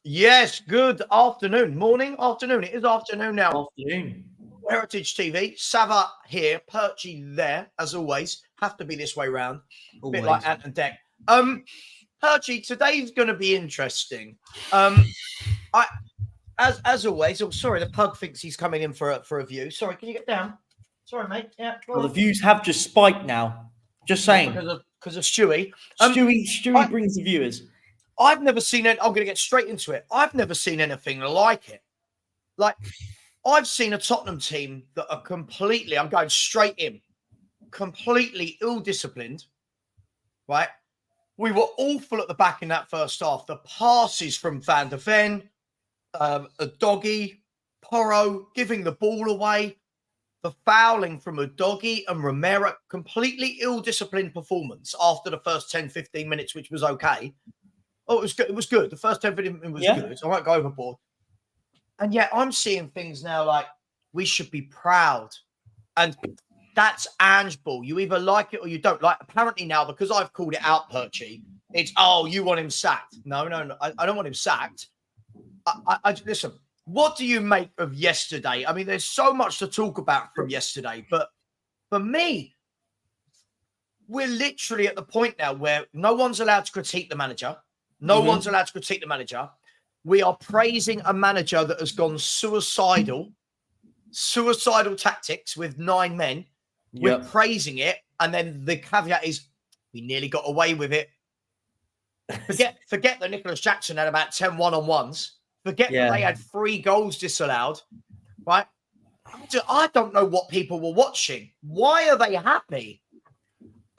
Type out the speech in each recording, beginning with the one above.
Yes, good afternoon. Morning, afternoon. It is afternoon now. Afternoon. Heritage TV. Savva here, Perchy there, as always. Have to be this way round. A bit like Ant and Deck. Perchy, today's going to be interesting. As always, sorry, the pug thinks he's coming in for a view. Sorry, can you get down? Sorry, mate. Yeah. Well, the views have just spiked now. Just saying. Because of Stewie. Stewie brings the viewers. I've never seen it. I'm going to get straight into it. I've never seen anything like it. Like, I've seen a Tottenham team that are completely, I'm going straight in, completely ill-disciplined, right? We were awful at the back in that first half. The passes from Van der Ven, Udogie, Porro giving the ball away, the fouling from Udogie and Romero, completely ill-disciplined performance after the first 10, 15 minutes, which was okay. Oh, it was good. It was good. The first 10 minutes was good. So I won't go overboard. And yet I'm seeing things now like we should be proud. And that's Ange ball. You either like it or you don't. Like, apparently now, because I've called it out, Perchy, it's, oh, you want him sacked. No. I don't want him sacked. Listen, what do you make of yesterday? I mean, there's so much to talk about from yesterday. But for me, we're literally at the point now where no one's allowed to critique the manager. No one's allowed to critique the manager. We are praising a manager that has gone suicidal tactics with 9 men. We're praising it. And then the caveat is we nearly got away with it. Forget that Nicholas Jackson had about 10 one-on-ones. Forget that they had 3 goals disallowed. Right? I don't know what people were watching. Why are they happy?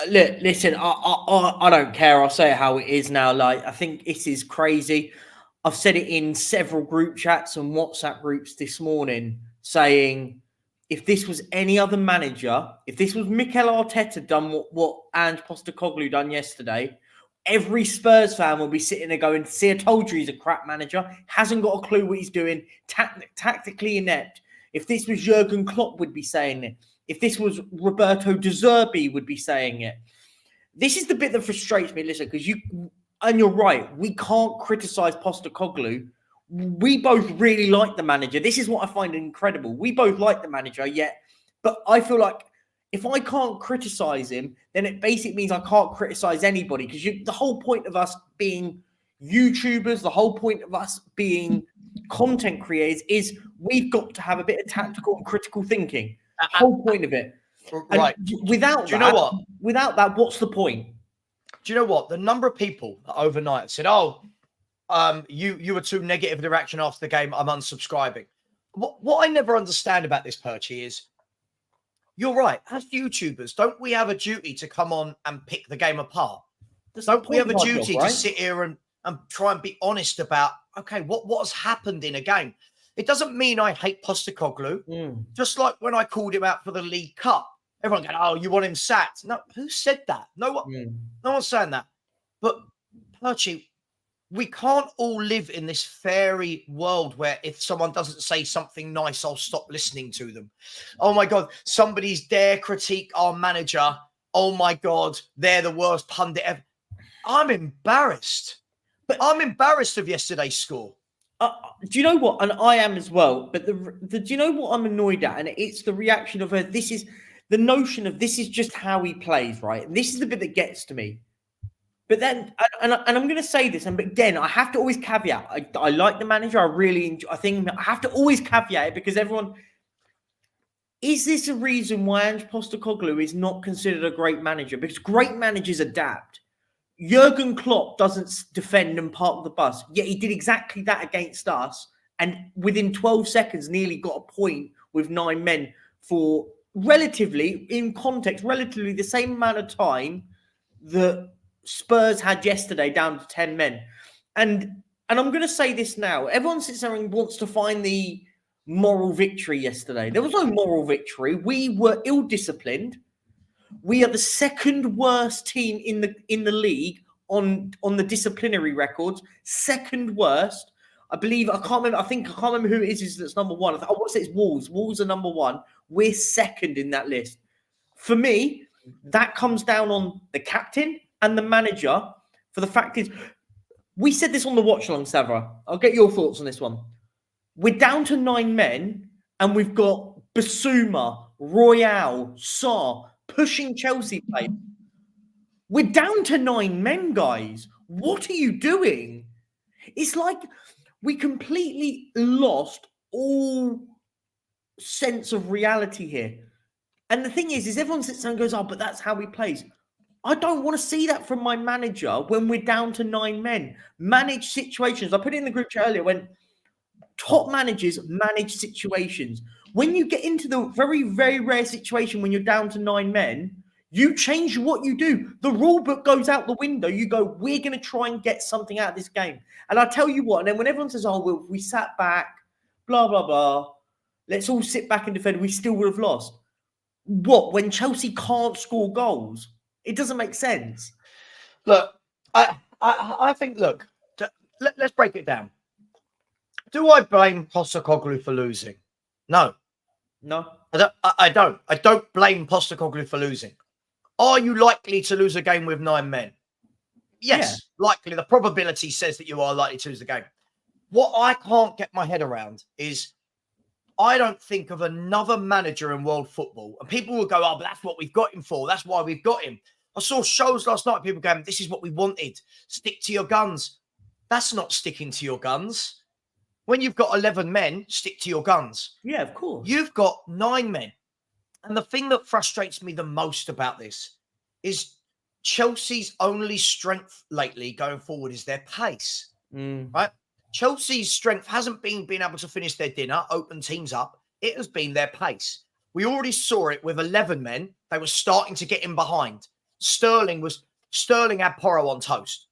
Look, listen, I don't care. I'll say it how it is now. Like, I think it is crazy. I've said it in several group chats and WhatsApp groups this morning, saying if this was any other manager, if this was Mikel Arteta done what Angepostecoglou done yesterday, every Spurs fan will be sitting there going, see, I told you he's a crap manager, hasn't got a clue what he's doing, tactically inept. If this was Jurgen Klopp, would be saying it. If this was Roberto De Zerbi, would be saying it. This is the bit that frustrates me, listen, because you're right, we can't criticize Postecoglou. We both really like the manager. This is what I find incredible. We both like the manager, but I feel like if I can't criticize him, then it basically means I can't criticize anybody, because the whole point of us being YouTubers, the whole point of us being content creators is we've got to have a bit of tactical and critical thinking. Whole point of it. Right. And without that, what's the point? Do you know what? The number of people that overnight said, oh, you were too negative in the reaction after the game, I'm unsubscribing. What I never understand about this, Perchy, is you're right. As YouTubers, don't we have a duty to come on and pick the game apart? Don't we have a duty to sit here and try and be honest about, okay, what has happened in a game? It doesn't mean I hate Postecoglou. Just like when I called him out for the League Cup. Everyone going, oh, you want him sacked? No, who said that? No one's saying that. But, Perchy, we can't all live in this fairy world where if someone doesn't say something nice, I'll stop listening to them. Oh, my God, somebody's dare critique our manager. Oh, my God, they're the worst pundit ever. I'm embarrassed. But I'm embarrassed of yesterday's score. Do you know what? And I am as well. But do you know what I'm annoyed at? And it's the reaction of this is the notion of this is just how he plays, right? And this is the bit that gets to me. But then, and I'm going to say this, and again, I have to always caveat. I like the manager. I really enjoy. I think I have to always caveat it because everyone. Is this a reason why Ange Postecoglou is not considered a great manager? Because great managers adapt. Jurgen Klopp doesn't defend and park the bus, yet he did exactly that against us, and within 12 seconds nearly got a point with 9 men for relatively, in context, relatively the same amount of time that Spurs had yesterday down to 10 men. And I'm going to say this now. Everyone sits there and wants to find the moral victory yesterday. There was no moral victory. We were ill-disciplined. We are the second worst team in the league on the disciplinary records. Second worst. I believe, I can't remember who it is that's number one. I want to say it's Wolves. Wolves are number one. We're second in that list. For me, that comes down on the captain and the manager. For the fact is, We said this on the watch along, Savva. I'll get your thoughts on this one. We're down to 9 men, and we've got Basuma, Royale, Sarr pushing Chelsea players. We're down to 9 men, guys. What are you doing? It's like we completely lost all sense of reality here. And the thing is everyone sits there and goes, oh, but that's how he plays. I don't want to see that from my manager when we're down to 9 men. Manage situations. I put it in the group chat earlier when top managers manage situations. When you get into the very, very rare situation when you're down to 9 men, you change what you do. The rule book goes out the window. You go, we're going to try and get something out of this game. And I tell you what, and then when everyone says, oh, well, we sat back, blah, blah, blah, let's all sit back and defend, we still would have lost. What, when Chelsea can't score goals? It doesn't make sense. Look, I think, look, let's break it down. Do I blame Postecoglou for losing? No. I don't. I don't blame Postecoglou for losing. Are you likely to lose a game with 9 men? Yes, likely. The probability says that you are likely to lose the game. What I can't get my head around is I don't think of another manager in world football. And people will go, oh, but that's what we've got him for. That's why we've got him. I saw shows last night, people going, this is what we wanted. Stick to your guns. That's not sticking to your guns. When you've got 11 men, stick to your guns. Yeah, of course. You've got 9 men. And the thing that frustrates me the most about this is Chelsea's only strength lately going forward is their pace. Right? Chelsea's strength hasn't been being able to finish their dinner, open teams up. It has been their pace. We already saw it with 11 men. They were starting to get in behind. Sterling had Porro on toast.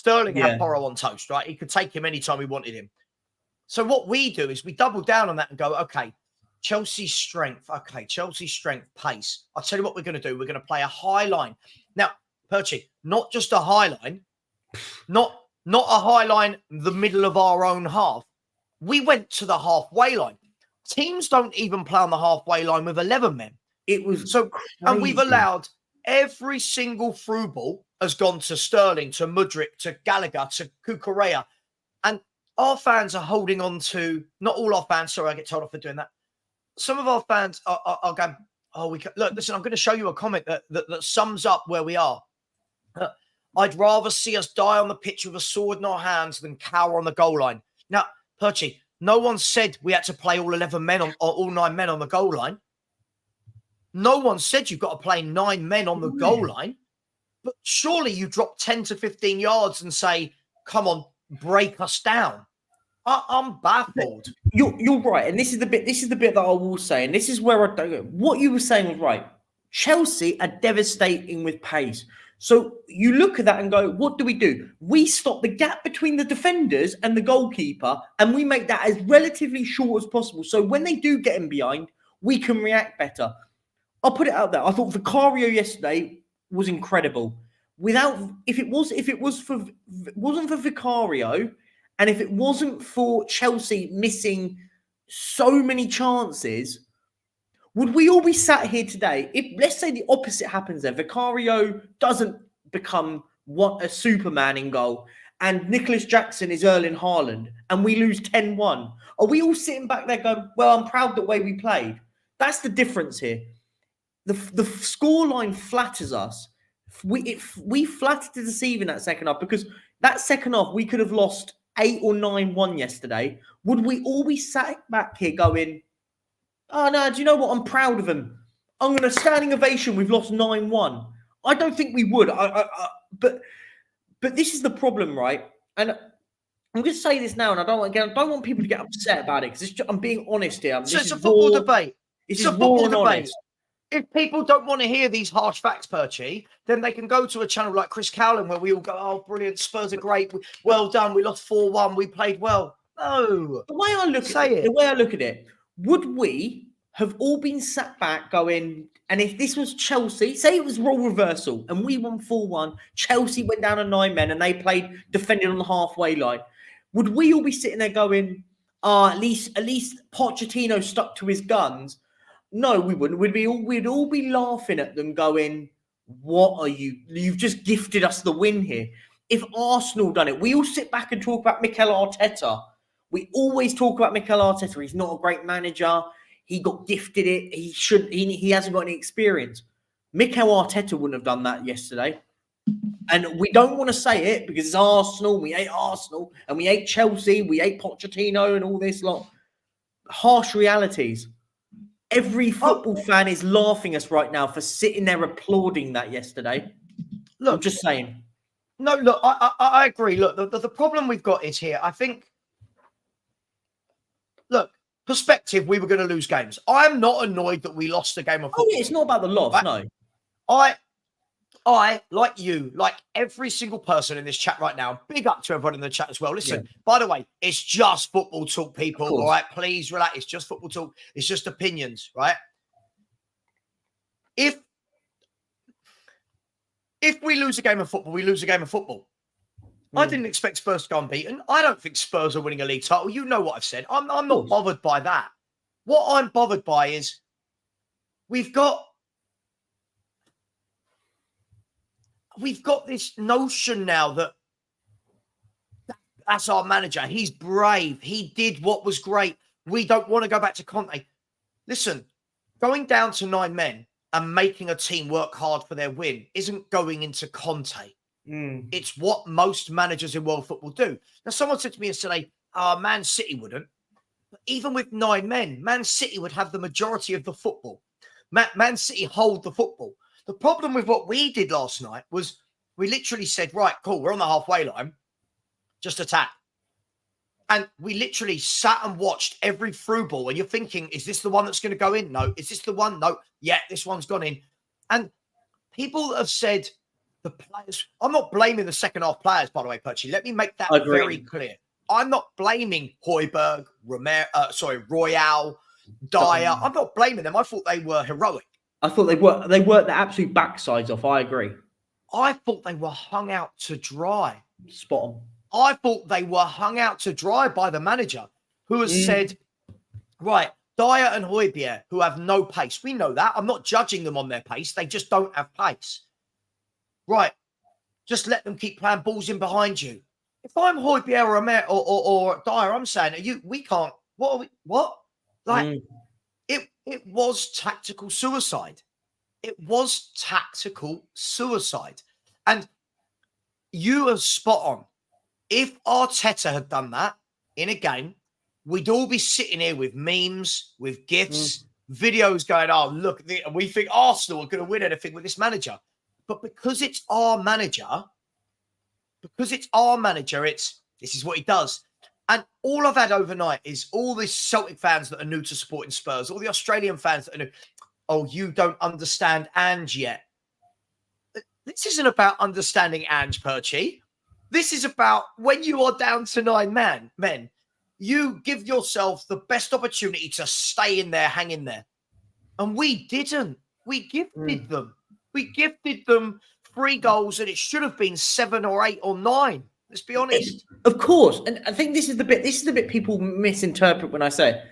Had Porro on toast, right? He could take him anytime we wanted him. So what we do is we double down on that and go, okay, Chelsea's strength. Okay, Chelsea's strength, pace. I'll tell you what we're going to do. We're going to play a high line. Now, Perchy, not just a high line, not a high line, the middle of our own half. We went to the halfway line. Teams don't even play on the halfway line with 11 men. It was so, crazy. And we've allowed every single through ball has gone to Sterling, to Mudryk, to Gallagher, to Cucurella. And our fans are holding on to, not all our fans, sorry, I get told off for doing that. Some of our fans are going, oh, look, listen, I'm going to show you a comment that sums up where we are. I'd rather see us die on the pitch with a sword in our hands than cower on the goal line. Now, Perchy, no one said we had to play all 11 men or all 9 men on the goal line. No one said you've got to play 9 men on the goal line. But surely you drop 10 to 15 yards and say, come on, break us down. I'm baffled. You're right. And this is the bit that I will say. And this is where I don't. What you were saying was right. Chelsea are devastating with pace. So you look at that and go, what do? We stop the gap between the defenders and the goalkeeper, and we make that as relatively short as possible. So when they do get in behind, we can react better. I'll put it out there. I thought Vicario yesterday was incredible. If it wasn't for Vicario, and if it wasn't for Chelsea missing so many chances, would we all be sat here today? If, let's say, the opposite happens there, Vicario doesn't become a Superman in goal, and Nicholas Jackson is Erling Haaland, and we lose 10-1. Are we all sitting back there going, well, I'm proud the way we played? That's the difference here. The scoreline flatters us. We flattered to deceive in that second half, because that second half, we could have lost 8 or 9-1 yesterday. Would we all be sat back here going, oh, no, do you know what? I'm proud of him. I'm going to standing ovation. We've lost 9-1. I don't think we would. But this is the problem, right? And I'm going to say this now, and I don't want people to get upset about it, because I'm being honest here. So it's a football debate. It's a football debate. If people don't want to hear these harsh facts, Perchy, then they can go to a channel like Chris Cowling, where we all go, oh, brilliant, Spurs are great. Well done. We lost 4-1. We played well. No. The way I look at it, would we have all been sat back going, and if this was Chelsea, say it was role reversal and we won 4-1, Chelsea went down to 9 men and they played defending on the halfway line, would we all be sitting there going, at least Pochettino stuck to his guns? No, we wouldn't. We'd all be laughing at them going, what are you? You've just gifted us the win here. if Arsenal done it. We all sit back and talk about Mikel Arteta. We always talk about Mikel Arteta. He's not a great manager. He got gifted it. He hasn't got any experience. Mikel Arteta wouldn't have done that yesterday. And we don't want to say it because it's Arsenal. We hate Arsenal and we hate Chelsea. We hate Pochettino and all this lot. Harsh realities. Every football fan is laughing us right now for sitting there applauding that yesterday. Look, I'm just saying. No, look, I agree. Look, the problem we've got is here. I think, look, perspective, we were going to lose games. I'm not annoyed that we lost a game of football. Oh, yeah, it's not about the loss, no. I, like you, like every single person in this chat right now, big up to everyone in the chat as well. Listen, by the way, it's just football talk, people. All right, please relax. It's just football talk. It's just opinions, right? If we lose a game of football, we lose a game of football. I didn't expect Spurs to go unbeaten. I don't think Spurs are winning a league title. You know what I've said. I'm not bothered by that. What I'm bothered by is we've got this notion now that that's our manager. He's brave. He did what was great. We don't want to go back to Conte. Listen, going down to 9 men and making a team work hard for their win isn't going into Conte. It's what most managers in world football do. Now, someone said to me yesterday, Man City wouldn't. But even with 9 men, Man City would have the majority of the football. Man City hold the football. The problem with what we did last night was we literally said, right, cool, we're on the halfway line. Just attack. And we literally sat and watched every through ball. And you're thinking, is this the one that's going to go in? No. Is this the one? No. Yeah, this one's gone in. And people have said the players, I'm not blaming the second half players, by the way, Perchy. Let me make that very clear. I'm not blaming Højbjerg, Royale, Dyer. I'm not blaming them. I thought they were heroic. I thought they worked their absolute backsides off. I agree. I thought they were hung out to dry. Spot on. I thought they were hung out to dry by the manager who has said, right, Dyer and Højbjerg, who have no pace. We know that. I'm not judging them on their pace. They just don't have pace. Right. Just let them keep playing balls in behind you. If I'm Højbjerg or Dyer, I'm saying, we can't. What are we? What? Like, it was tactical suicide. It was tactical suicide. And you are spot on. If Arteta had done that in a game, we'd all be sitting here with memes, with GIFs, videos going, oh, look, we think Arsenal are going to win anything with this manager. But because it's our manager, this is what he does. And all I've had overnight is all these Celtic fans that are new to supporting Spurs, all the Australian fans that are new. Oh, you don't understand Ange yet. This isn't about understanding Ange, Perchy. This is about when you are down to 9 men, you give yourself the best opportunity to stay in there, hang in there. And we didn't. We gifted them. We gifted them 3 goals, and it should have been 7 or 8 or 9. Let's be honest. Of course. And I think this is the bit people misinterpret when I say it.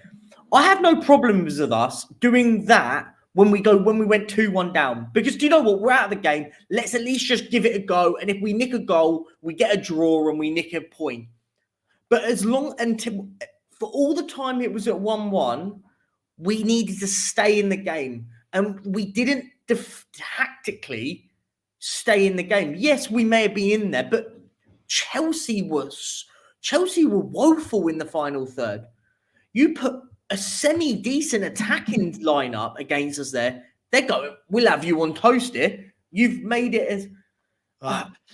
I have no problems with us doing that when we went 2-1 down. Because do you know what? We're out of the game. Let's at least just give it a go. And if we nick a goal, we get a draw and we nick a point. But for all the time it was at 1-1, we needed to stay in the game. And we didn't tactically stay in the game. Yes, we may have been in there, but Chelsea were woeful in the final third. You put a semi-decent attacking lineup against us there. They're going, we'll have you on toast here. You've made it as...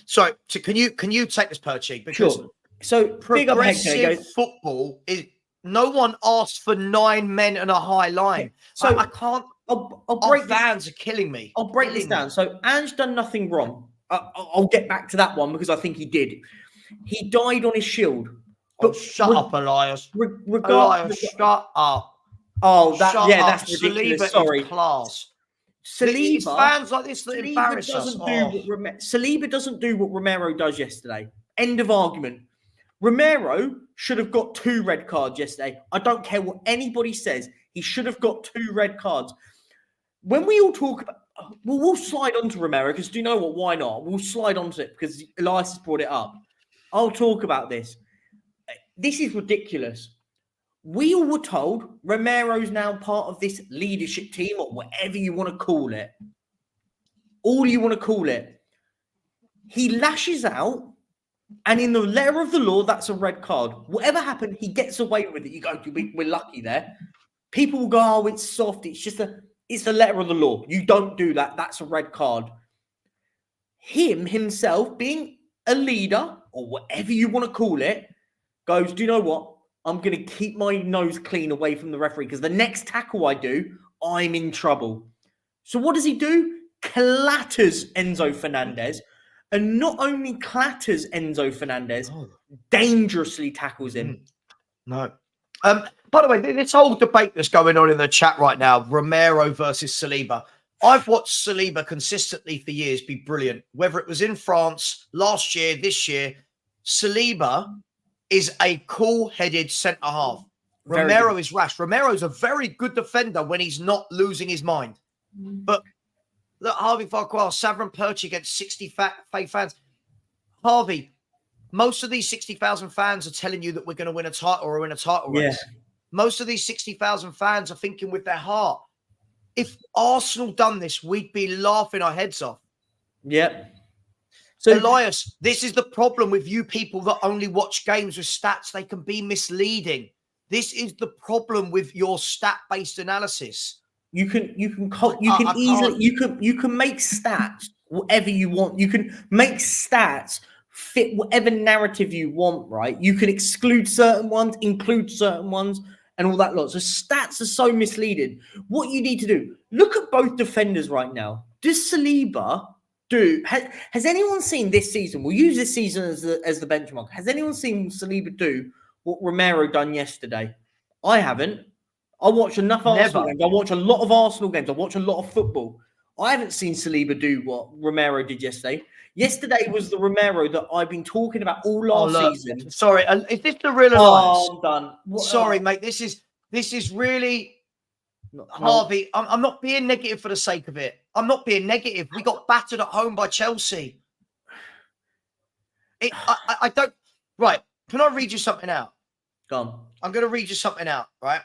So can you take this, Perchy? Because sure. So progressive football is... No one asked for 9 men and a high line. So I can't... I'll break fans are killing me. I'll break this down. So Ange done nothing wrong. I'll get back to that one because I think he did. He died on his shield. But shut up, Elias. Elias, shut up. Oh, that's ridiculous. Sorry. Class. Saliba, fans like this that embarrass us. Saliba doesn't do what Romero does yesterday. End of argument. Romero should have got 2 red cards yesterday. I don't care what anybody says. He should have got 2 red cards. When we all talk about, we'll slide on to Romero because do you know what? Why not? We'll slide onto it because Elias has brought it up. I'll talk about this. This is ridiculous. We all were told Romero's now part of this leadership team or whatever you want to call it. All you want to call it. He lashes out, and in the letter of the law, that's a red card. Whatever happened, he gets away with it. You go, we're lucky there. People will go, oh, it's soft. It's the letter of the law. You don't do that. That's a red card. Himself, being a leader or whatever you want to call it, goes, do you know what? I'm going to keep my nose clean away from the referee because the next tackle I do, I'm in trouble. So what does he do? Clatters Enzo Fernandez. And not only clatters Enzo Fernandez, dangerously tackles him. No. By the way, this whole debate that's going on in the chat right now, Romero versus Saliba. I've watched Saliba consistently for years be brilliant. Whether it was in France last year, this year, Saliba is a cool-headed centre-half. Romero is rash. Romero's a very good defender when he's not losing his mind. But look, Harvey Farquhar, Savva Perchi against 60 fake fans. Harvey, most of these 60,000 fans are telling you that we're going to win a title or win a title race. Most of these 60,000 fans are thinking with their heart. If Arsenal done this, we'd be laughing our heads off. Yep. So, Elias, this is the problem with you people that only watch games with stats. They can be misleading. This is the problem with your stat-based analysis. You can make stats whatever you want. You can make stats fit whatever narrative you want, right? You can exclude certain ones, include certain ones, and all that lot. So stats are so misleading. What you need to do, look at both defenders right now. Does Saliba has anyone seen this season? We'll use this season as the benchmark. Has anyone seen Saliba do what Romero done yesterday? I haven't. I watch enough Arsenal games. I watch a lot of Arsenal games. I watch a lot of football. I haven't seen Saliba do what Romero did yesterday. Yesterday was the Romero that I've been talking about all last season. Sorry, is this the real Elias? I'm done. Sorry, mate. This is really Harvey. I'm not being negative for the sake of it. I'm not being negative. We got battered at home by Chelsea. I don't. Right. Can I read you something out? Go on. I'm going to read you something out. Right.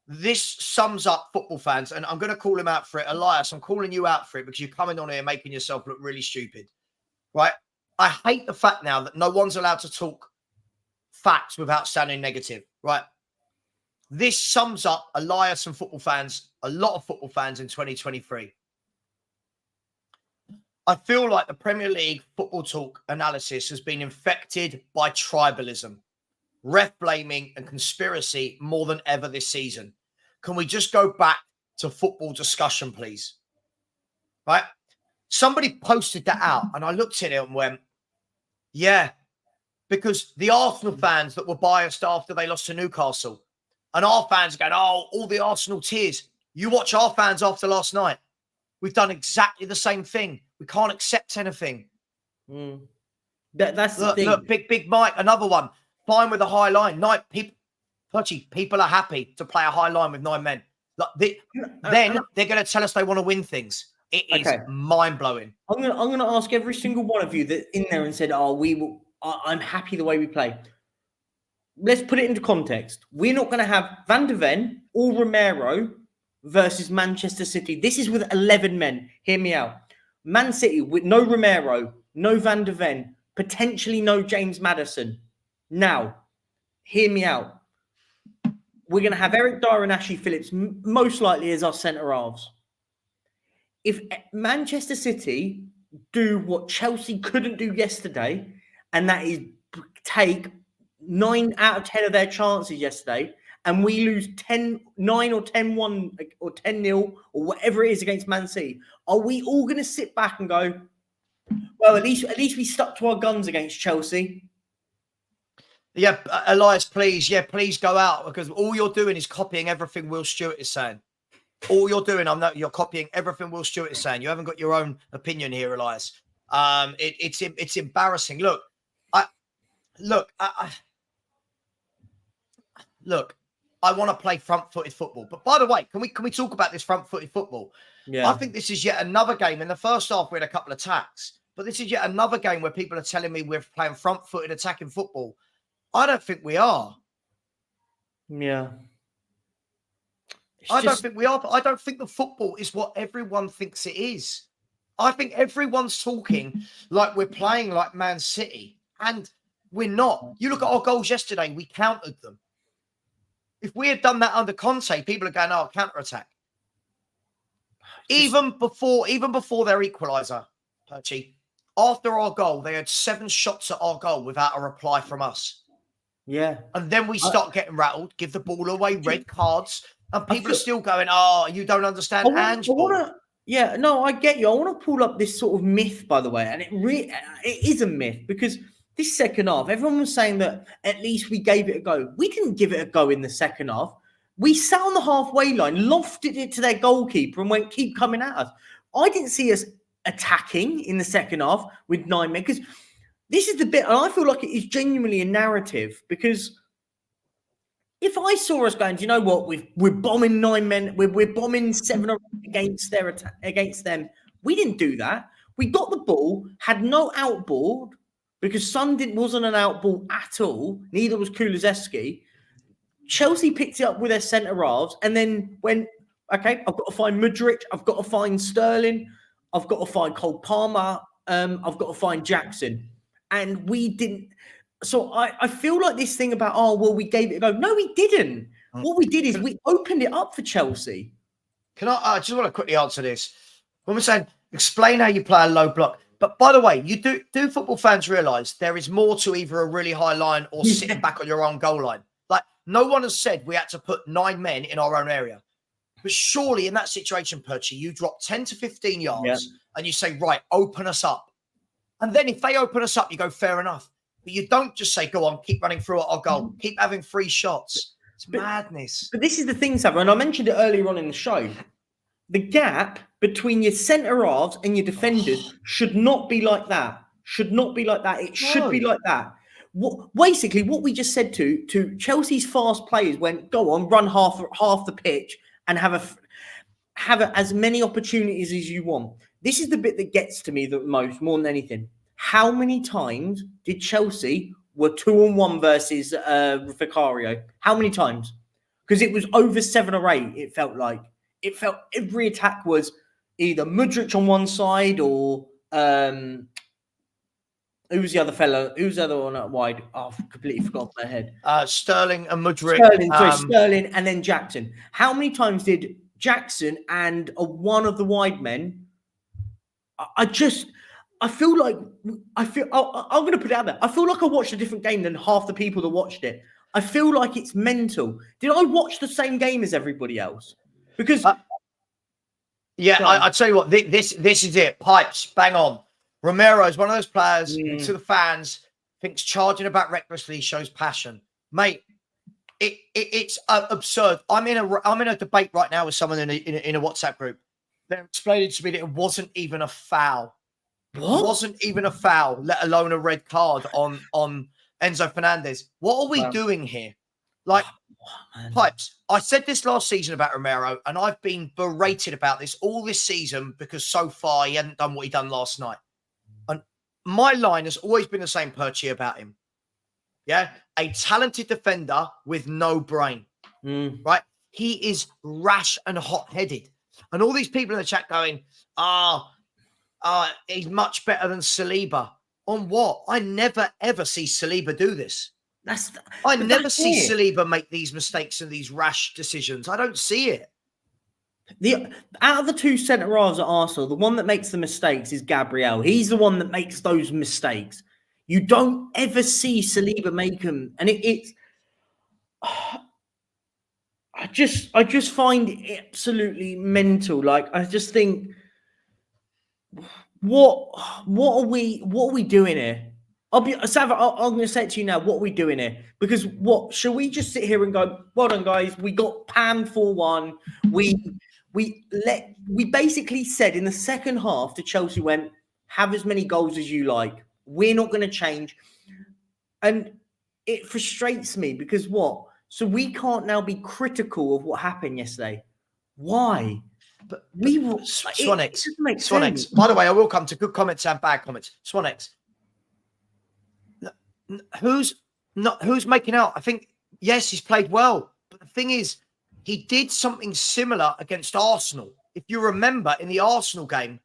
This sums up football fans, and I'm going to call him out for it. Elias, I'm calling you out for it because you're coming on here making yourself look really stupid. Right. I hate the fact now that no one's allowed to talk facts without sounding negative. Right. This sums up Elias and football fans, a lot of football fans in 2023. I feel like the Premier League football talk analysis has been infected by tribalism, ref blaming and conspiracy more than ever this season. Can we just go back to football discussion, please? Right? Somebody posted that out and I looked at it and went, yeah, because the Arsenal fans that were biased after they lost to Newcastle and our fans are going, oh, all the Arsenal tears. You watch our fans after last night. We've done exactly the same thing. We can't accept anything. That's the thing. Look, Big Mike, another one. Fine with a high line. People are happy to play a high line with 9 men. Then they're going to tell us they want to win things. It is mind-blowing. I'm going to ask every single one of you that in there and said, I'm happy the way we play. Let's put it into context. We're not going to have Van der Ven or Romero versus Manchester City. This is with 11 men. Hear me out. Man City with no Romero, no Van der Ven, potentially no James Maddison. Now, hear me out. We're going to have Eric Dyer and Ashley Phillips most likely as our centre halves. If Manchester City do what Chelsea couldn't do yesterday, and that is take 9 out of 10 of their chances yesterday, and we lose 9 or 10-1 or 10-0 or whatever it is against Man City, are we all going to sit back and go, well, at least we stuck to our guns against Chelsea? Yeah, Elias, please. Yeah, please go out because all you're doing is copying everything Will Stewart is saying. All you're doing, you're copying everything Will Stewart is saying. You haven't got your own opinion here, Elias. It's embarrassing. Look, I want to play front-footed football. But by the way, can we talk about this front-footed football? Yeah. I think this is yet another game. In the first half, we had a couple of attacks, but this is yet another game where people are telling me we're playing front-footed attacking football. I don't think we are. Yeah. I don't think we are. I don't think the football is what everyone thinks it is. I think everyone's talking like we're playing like Man City, and we're not. You look at our goals yesterday, we countered them. If we had done that under Conte, people are going, oh, counter-attack. Even before their equaliser, Perchy, after our goal, they had 7 shots at our goal without a reply from us. Yeah. And then we start getting rattled, give the ball away, red cards, and people are still going, oh, you don't understand Ange. Yeah, no, I get you. I want to pull up this sort of myth, by the way, and it is a myth because this second half, everyone was saying that at least we gave it a go. We didn't give it a go in the second half. We sat on the halfway line, lofted it to their goalkeeper and went, keep coming at us. I didn't see us attacking in the second half with 9 men because this is the bit, and I feel like it is genuinely a narrative because if I saw us going, do you know what? We're bombing 9 men. We're bombing 7 or 8 against them. We didn't do that. We got the ball, had no outboard because Son wasn't an outball at all. Neither was Kulusevski. Chelsea picked it up with their centre halves and then went, okay, I've got to find Mudryk. I've got to find Sterling. I've got to find Cole Palmer. I've got to find Jackson. And we didn't. So I feel like this thing about, oh, well, we gave it a go. No, we didn't. What we did is we opened it up for Chelsea. I just want to quickly answer this. When we're saying, explain how you play a low block. But by the way, you do football fans realise there is more to either a really high line or sitting back on your own goal line? Like, no one has said we had to put 9 men in our own area. But surely in that situation, Perchy, you drop 10 to 15 yards and you say, right, open us up. And then if they open us up, you go, fair enough. But you don't just say, go on, keep running through at our goal. Keep having free shots. It's madness. But this is the thing, Savva, and I mentioned it earlier on in the show. The gap between your centre halves and your defenders should not be like that. Should not be like that. It should be like that. Basically, what we just said to Chelsea's fast players went, go on, run half the pitch and have as many opportunities as you want. This is the bit that gets to me the most, more than anything. How many times did Chelsea were 2-on-1 versus Vicario? How many times? Because it was over 7 or 8, it felt like. It felt every attack was either Mudryk on one side or who's the other fellow? Who's the other one at wide? Oh, I've completely forgot my head. Sterling and Mudryk. Sterling and then Jackson. How many times did Jackson and one of the wide men? I'm going to put it out there. I feel like I watched a different game than half the people that watched it. I feel like it's mental. Did I watch the same game as everybody else? Because I tell you what, this is it. Pipes, bang on. Romero is one of those players to the fans thinks charging about recklessly shows passion, mate. It's absurd. I'm in a debate right now with someone in a WhatsApp group. They're explaining to me that it wasn't even a foul. What? It wasn't even a foul, let alone a red card on Enzo Fernandez. What are we doing here? Like, Pipes, I said this last season about Romero, and I've been berated about this all this season because so far he hadn't done what he done last night. And my line has always been the same, Perchy, about him. Yeah? A talented defender with no brain. Right? He is rash and hot-headed. And all these people in the chat going, he's much better than Saliba. On what? I never, ever see Saliba do this. I never see Saliba make these mistakes and these rash decisions. I don't see it. Out of the 2 centre halves at Arsenal, the one that makes the mistakes is Gabriel. He's the one that makes those mistakes. You don't ever see Saliba make them, and it's. I just find it absolutely mental. Like, I just think, what are we doing here? Savva, I'm going to say it to you now. What are we doing here? Because shall we just sit here and go, well done, guys. We got Pam 4-1. We basically said in the second half to Chelsea went, have as many goals as you like. We're not going to change. And it frustrates me because So we can't now be critical of what happened yesterday. Why? But We will. Swanex, It doesn't make Swanex. sense. By the way, I will come to good comments and bad comments. Swanex. Who's making out? I think yes, he's played well, but the thing is, he did something similar against Arsenal. If you remember, in the Arsenal game,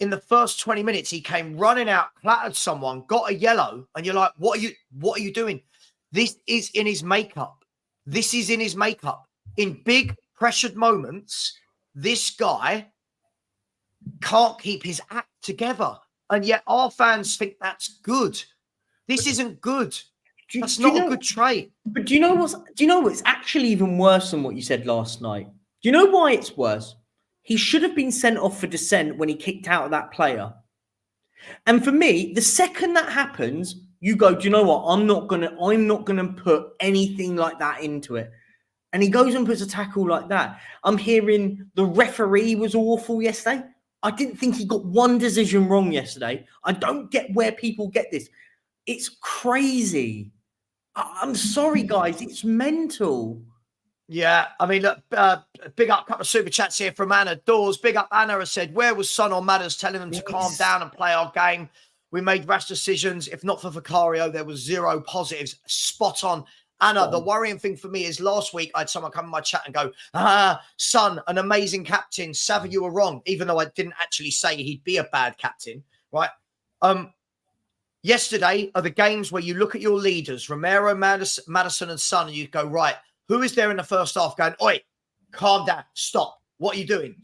in the first 20 minutes, he came running out, clattered someone, got a yellow, and you're like, what are you doing? This is in his makeup. This is in his makeup. In big pressured moments, this guy can't keep his act together. And yet our fans think that's good. This isn't good. That's not a good trait. But do you know what's actually even worse than what you said last night? Do you know why it's worse? He should have been sent off for dissent when he kicked out of that player. And for me, the second that happens, you go, do you know what? I'm not gonna put anything like that into it. And he goes and puts a tackle like that. I'm hearing the referee was awful yesterday. I didn't think he got one decision wrong yesterday. I don't get where people get this. It's crazy. I'm sorry, guys. It's mental. Yeah, I mean, look, big up, couple of super chats here from Anna Dawes. Big up, Anna has said, where was Son on matters telling them to calm down and play our game? We made rash decisions. If not for Vicario, there was zero positives. Spot on. Anna, the worrying thing for me is last week I had someone come in my chat and go, Son, an amazing captain. Savva, you were wrong, even though I didn't actually say he'd be a bad captain, right? Yesterday are the games where you look at your leaders, Romero, Maddison, and Son, and you go, right, who is there in the first half going, oi, calm down, stop. What are you doing?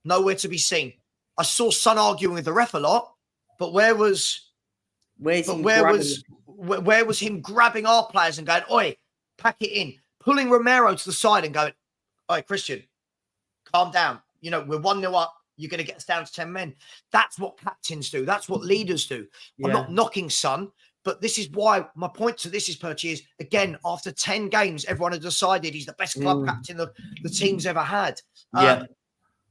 Nowhere to be seen. I saw Son arguing with the ref a lot, but where was him grabbing our players and going, oi, pack it in, pulling Romero to the side and going, oi, Christian, calm down. You know, we're 1-0 up. You're going to get us down to 10 men. That's what captains do. That's what leaders do. Yeah. I'm not knocking Son, but this is why my point to this is, Perchy, is, again, after 10 games, everyone has decided he's the best club captain the team's ever had. Yeah.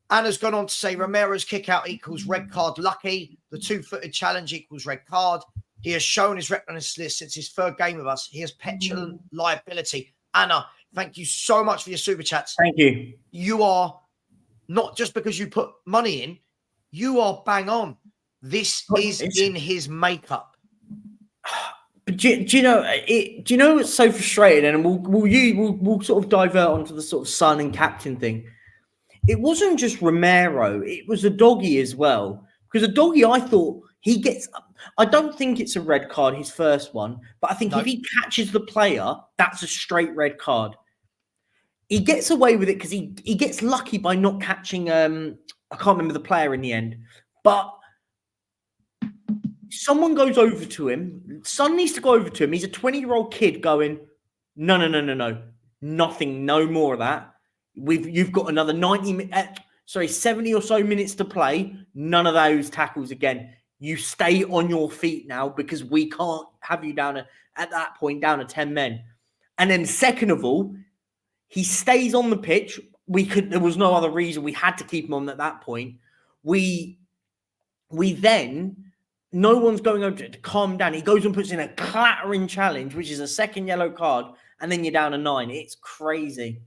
Anna's gone on to say Romero's kick out equals red card lucky. The two-footed challenge equals red card. He has shown his recklessness list since his third game with us. He has petulant liability. Anna, thank you so much for your super chats. Thank you. You are... not just because you put money in, you are bang on. This is in his makeup. But do you know what's so frustrating? And we'll sort of divert onto the sort of Son and captain thing. It wasn't just Romero; it was a doggy as well. Because a doggy, I thought he gets. I don't think it's a red card, his first one, but I think if he catches the player, that's a straight red card. He gets away with it because he gets lucky by not catching, I can't remember the player in the end, but someone goes over to him. Son needs to go over to him. He's a 20-year-old kid going, no. Nothing, no more of that. You've got another 70 or so minutes to play. None of those tackles again. You stay on your feet now because we can't have you down at that point down to 10 men. And then second of all, he stays on the pitch. There was no other reason. We had to keep him on at that point. We then, no one's going over to calm down. He goes and puts in a clattering challenge, which is a second yellow card, and then you're down to 9. It's crazy.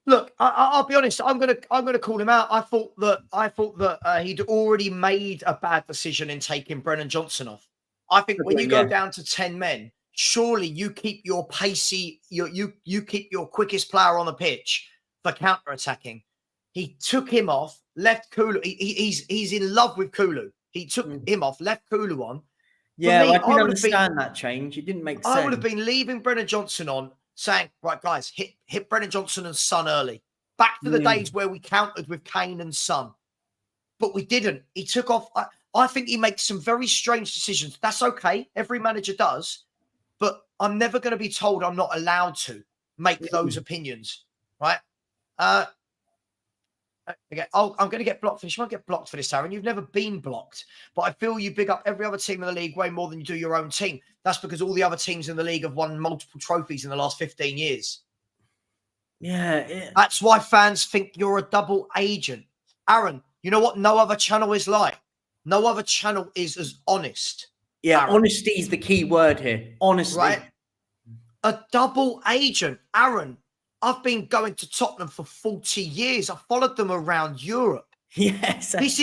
Look, I'll be honest. I'm gonna call him out. I thought that he'd already made a bad decision in taking Brennan Johnson off. I think when you go down to 10 men, surely you keep your pacey, you keep your quickest player on the pitch for counter-attacking. He took him off, left Kulu. He's in love with Kulu. He took him off, left Kulu on. Yeah, I didn't understand that change. It didn't make sense. I would have been leaving Brennan Johnson on, saying, right, guys, hit Brennan Johnson and Son early. Back to the days where we countered with Kane and Son. But we didn't. He took off. I think he makes some very strange decisions. That's okay. Every manager does. But I'm never going to be told I'm not allowed to make those opinions, right? Okay. I'm going to get blocked for this. You won't get blocked for this, Aaron. You've never been blocked. But I feel you big up every other team in the league way more than you do your own team. That's because all the other teams in the league have won multiple trophies in the last 15 years. Yeah. That's why fans think you're a double agent. Aaron, you know what no other channel is like? No other channel is as honest. Yeah, Aaron. Honesty is the key word here. Honesty. Right? A double agent. Aaron, I've been going to Tottenham for 40 years. I followed them around Europe. Yes. This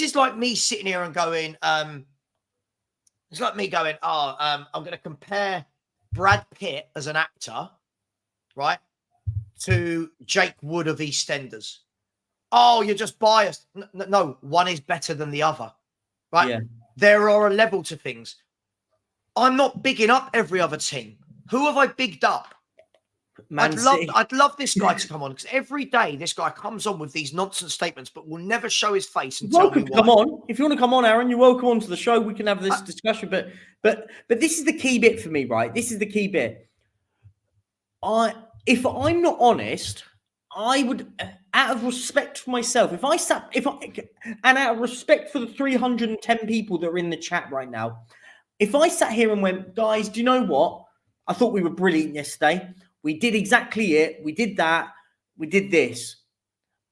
is like me sitting here and going, it's like me going, I'm going to compare Brad Pitt as an actor, right, to Jake Wood of EastEnders. Oh, you're just biased. No, one is better than the other, right? Yeah. There are a level to things. I'm not bigging up every other team. Who have I bigged up? I'd love this guy to come on, because every day this guy comes on with these nonsense statements, but will never show his face and tell me why. Come on. If you want to come on, Aaron, you're welcome onto the show. We can have this discussion. But this is the key bit for me, right? This is the key bit. If I'm not honest, I would, out of respect for myself, and out of respect for the 310 people that are in the chat right now, if I sat here and went, guys, do you know what? I thought we were brilliant yesterday. We did exactly it. We did that. We did this.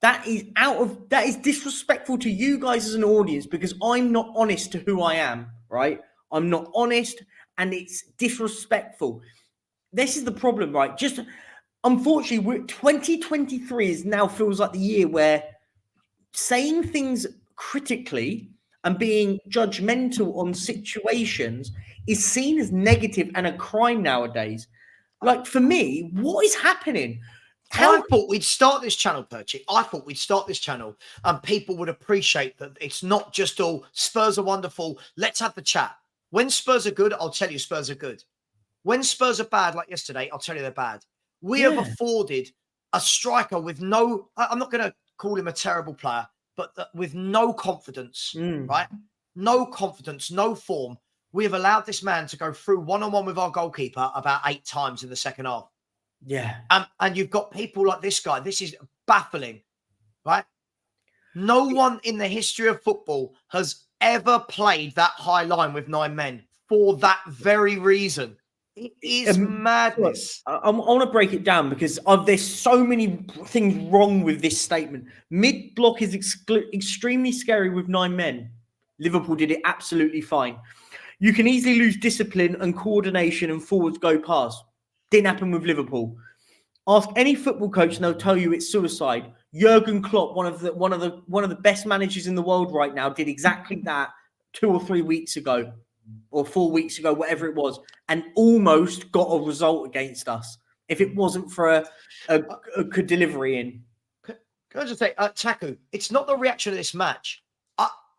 That is disrespectful to you guys as an audience, because I'm not honest to who I am, right? I'm not honest, and it's disrespectful. This is the problem, right? Just unfortunately, 2023 now feels like the year where saying things critically and being judgmental on situations is seen as negative and a crime nowadays. Like, for me, what is happening? I thought we'd start this channel, Perchy. I thought we'd start this channel and people would appreciate that it's not just all Spurs are wonderful. Let's have the chat. When Spurs are good, I'll tell you Spurs are good. When Spurs are bad, like yesterday, I'll tell you they're bad. We have afforded a striker with no, I'm not going to call him a terrible player, but with no confidence, right? No confidence, no form. We have allowed this man to go through one-on-one with our goalkeeper about 8 times in the second half. Yeah. And you've got people like this guy. This is baffling, right? No one in the history of football has ever played that high line with 9 men for that very reason. It is madness. I want to break it down, because there's so many things wrong with this statement. Mid-block is extremely scary with 9 men. Liverpool did it absolutely fine. You can easily lose discipline and coordination and forwards go past. Didn't happen with Liverpool. Ask any football coach and they'll tell you it's suicide. Jurgen Klopp, one of the best managers in the world right now, did exactly that 2 or 3 weeks ago, or 4 weeks ago, whatever it was, and almost got a result against us if it wasn't for a good delivery in. Can I just say, Taku, it's not the reaction of this match.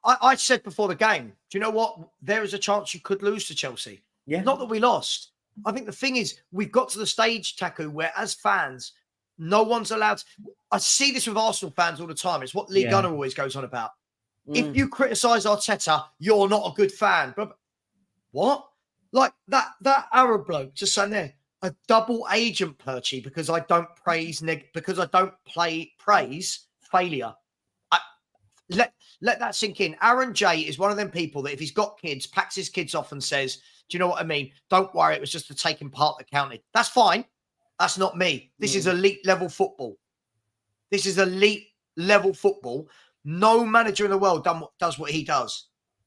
I said before the game, do you know what? There is a chance you could lose to Chelsea. Yeah. Not that we lost. I think the thing is, we've got to the stage, Taku, where as fans, no one's allowed. I see this with Arsenal fans all the time. It's what Lee Gunner always goes on about. If you criticise Arteta, you're not a good fan. But what? Like that Arab bloke just saying there, a double agent, Perchy, because I don't praise praise failure. Let that sink in. Aaron J is one of them people that if he's got kids, packs his kids off and says, do you know what I mean? Don't worry, it was just the taking part that counted. That's fine. That's not me. This is elite level football. This is elite level football. No manager in the world does what he does.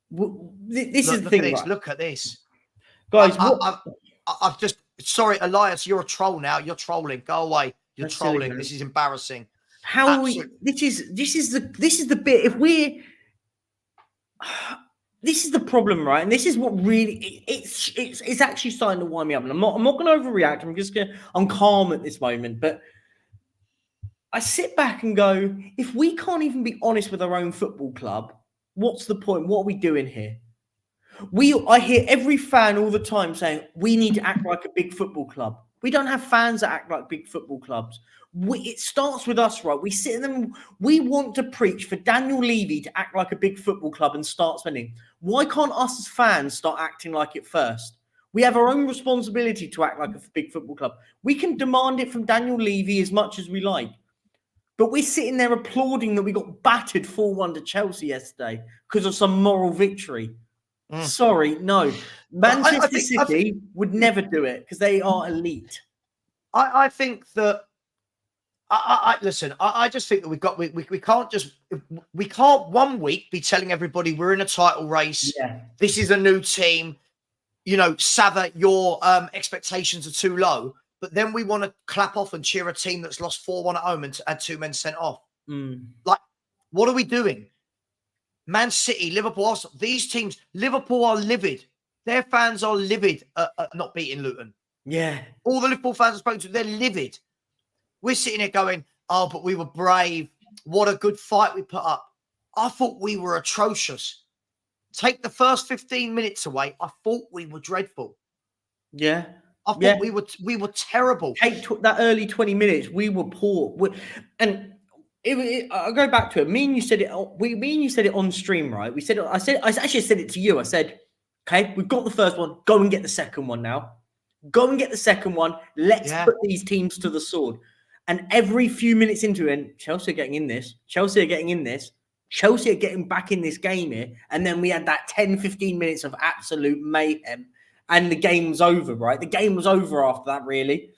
This is the thing. Right? Look at this. Guys, I've just, sorry, Elias, you're a troll now. You're trolling. Go away. You're trolling. Silly, this is embarrassing. How are we? This is the bit. If we, this is the problem, right? And this is what really it's actually starting to wind me up. And I'm not going to overreact. I'm calm at this moment. But I sit back and go, if we can't even be honest with our own football club, what's the point? What are we doing here? I hear every fan all the time saying we need to act like a big football club. We don't have fans that act like big football clubs. It starts with us, right? We sit in them. We want to preach for Daniel Levy to act like a big football club and start spending. Why can't us as fans start acting like it first? We have our own responsibility to act like a big football club. We can demand it from Daniel Levy as much as we like. But we're sitting there applauding that we got battered 4-1 to Chelsea yesterday because of some moral victory. Sorry, no. Manchester City would never do it because they are elite. I think that listen. I just think that we can't 1 week be telling everybody we're in a title race. Yeah. This is a new team. Savva, your expectations are too low. But then we want to clap off and cheer a team that's lost 4-1 at home and had 2 men sent off. Like, what are we doing? Man City, Liverpool, Arsenal, these teams, Liverpool are livid. Their fans are livid at not beating Luton. Yeah. All the Liverpool fans I've spoken to, they're livid. We're sitting here going, oh, but we were brave. What a good fight we put up. I thought we were atrocious. Take the first 15 minutes away, I thought we were dreadful. Yeah. I thought we were terrible. Take that early 20 minutes, we were poor. I'll go back to it. Me and you said it. Me and you said it on stream, right? We said it. I actually said it to you. I said, "Okay, we've got the first one. Go and get the second one now. Go and get the second one. Let's put these teams to the sword." And every few minutes into it, Chelsea are getting in this. Chelsea are getting in this. Chelsea are getting back in this game here. And then we had that 10, 15 minutes of absolute mayhem. And the game was over, right? The game was over after that, really.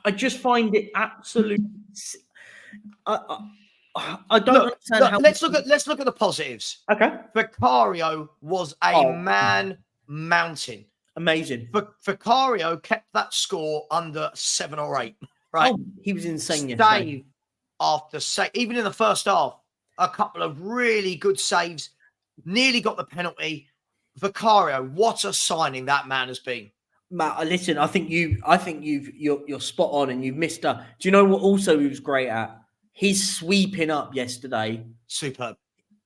I just find it absolute. I don't understand how. Let's look at the positives. Okay. Vicario was a man mountain. Amazing. Vicario kept that score under 7 or 8. Right. Oh, he was insane. Save after save, even in the first half, a couple of really good saves. Nearly got the penalty. Vicario, what a signing that man has been. Matt, listen, I think you're spot on, and you've missed a. Do you know what? Also, he was great at his sweeping up yesterday. Superb.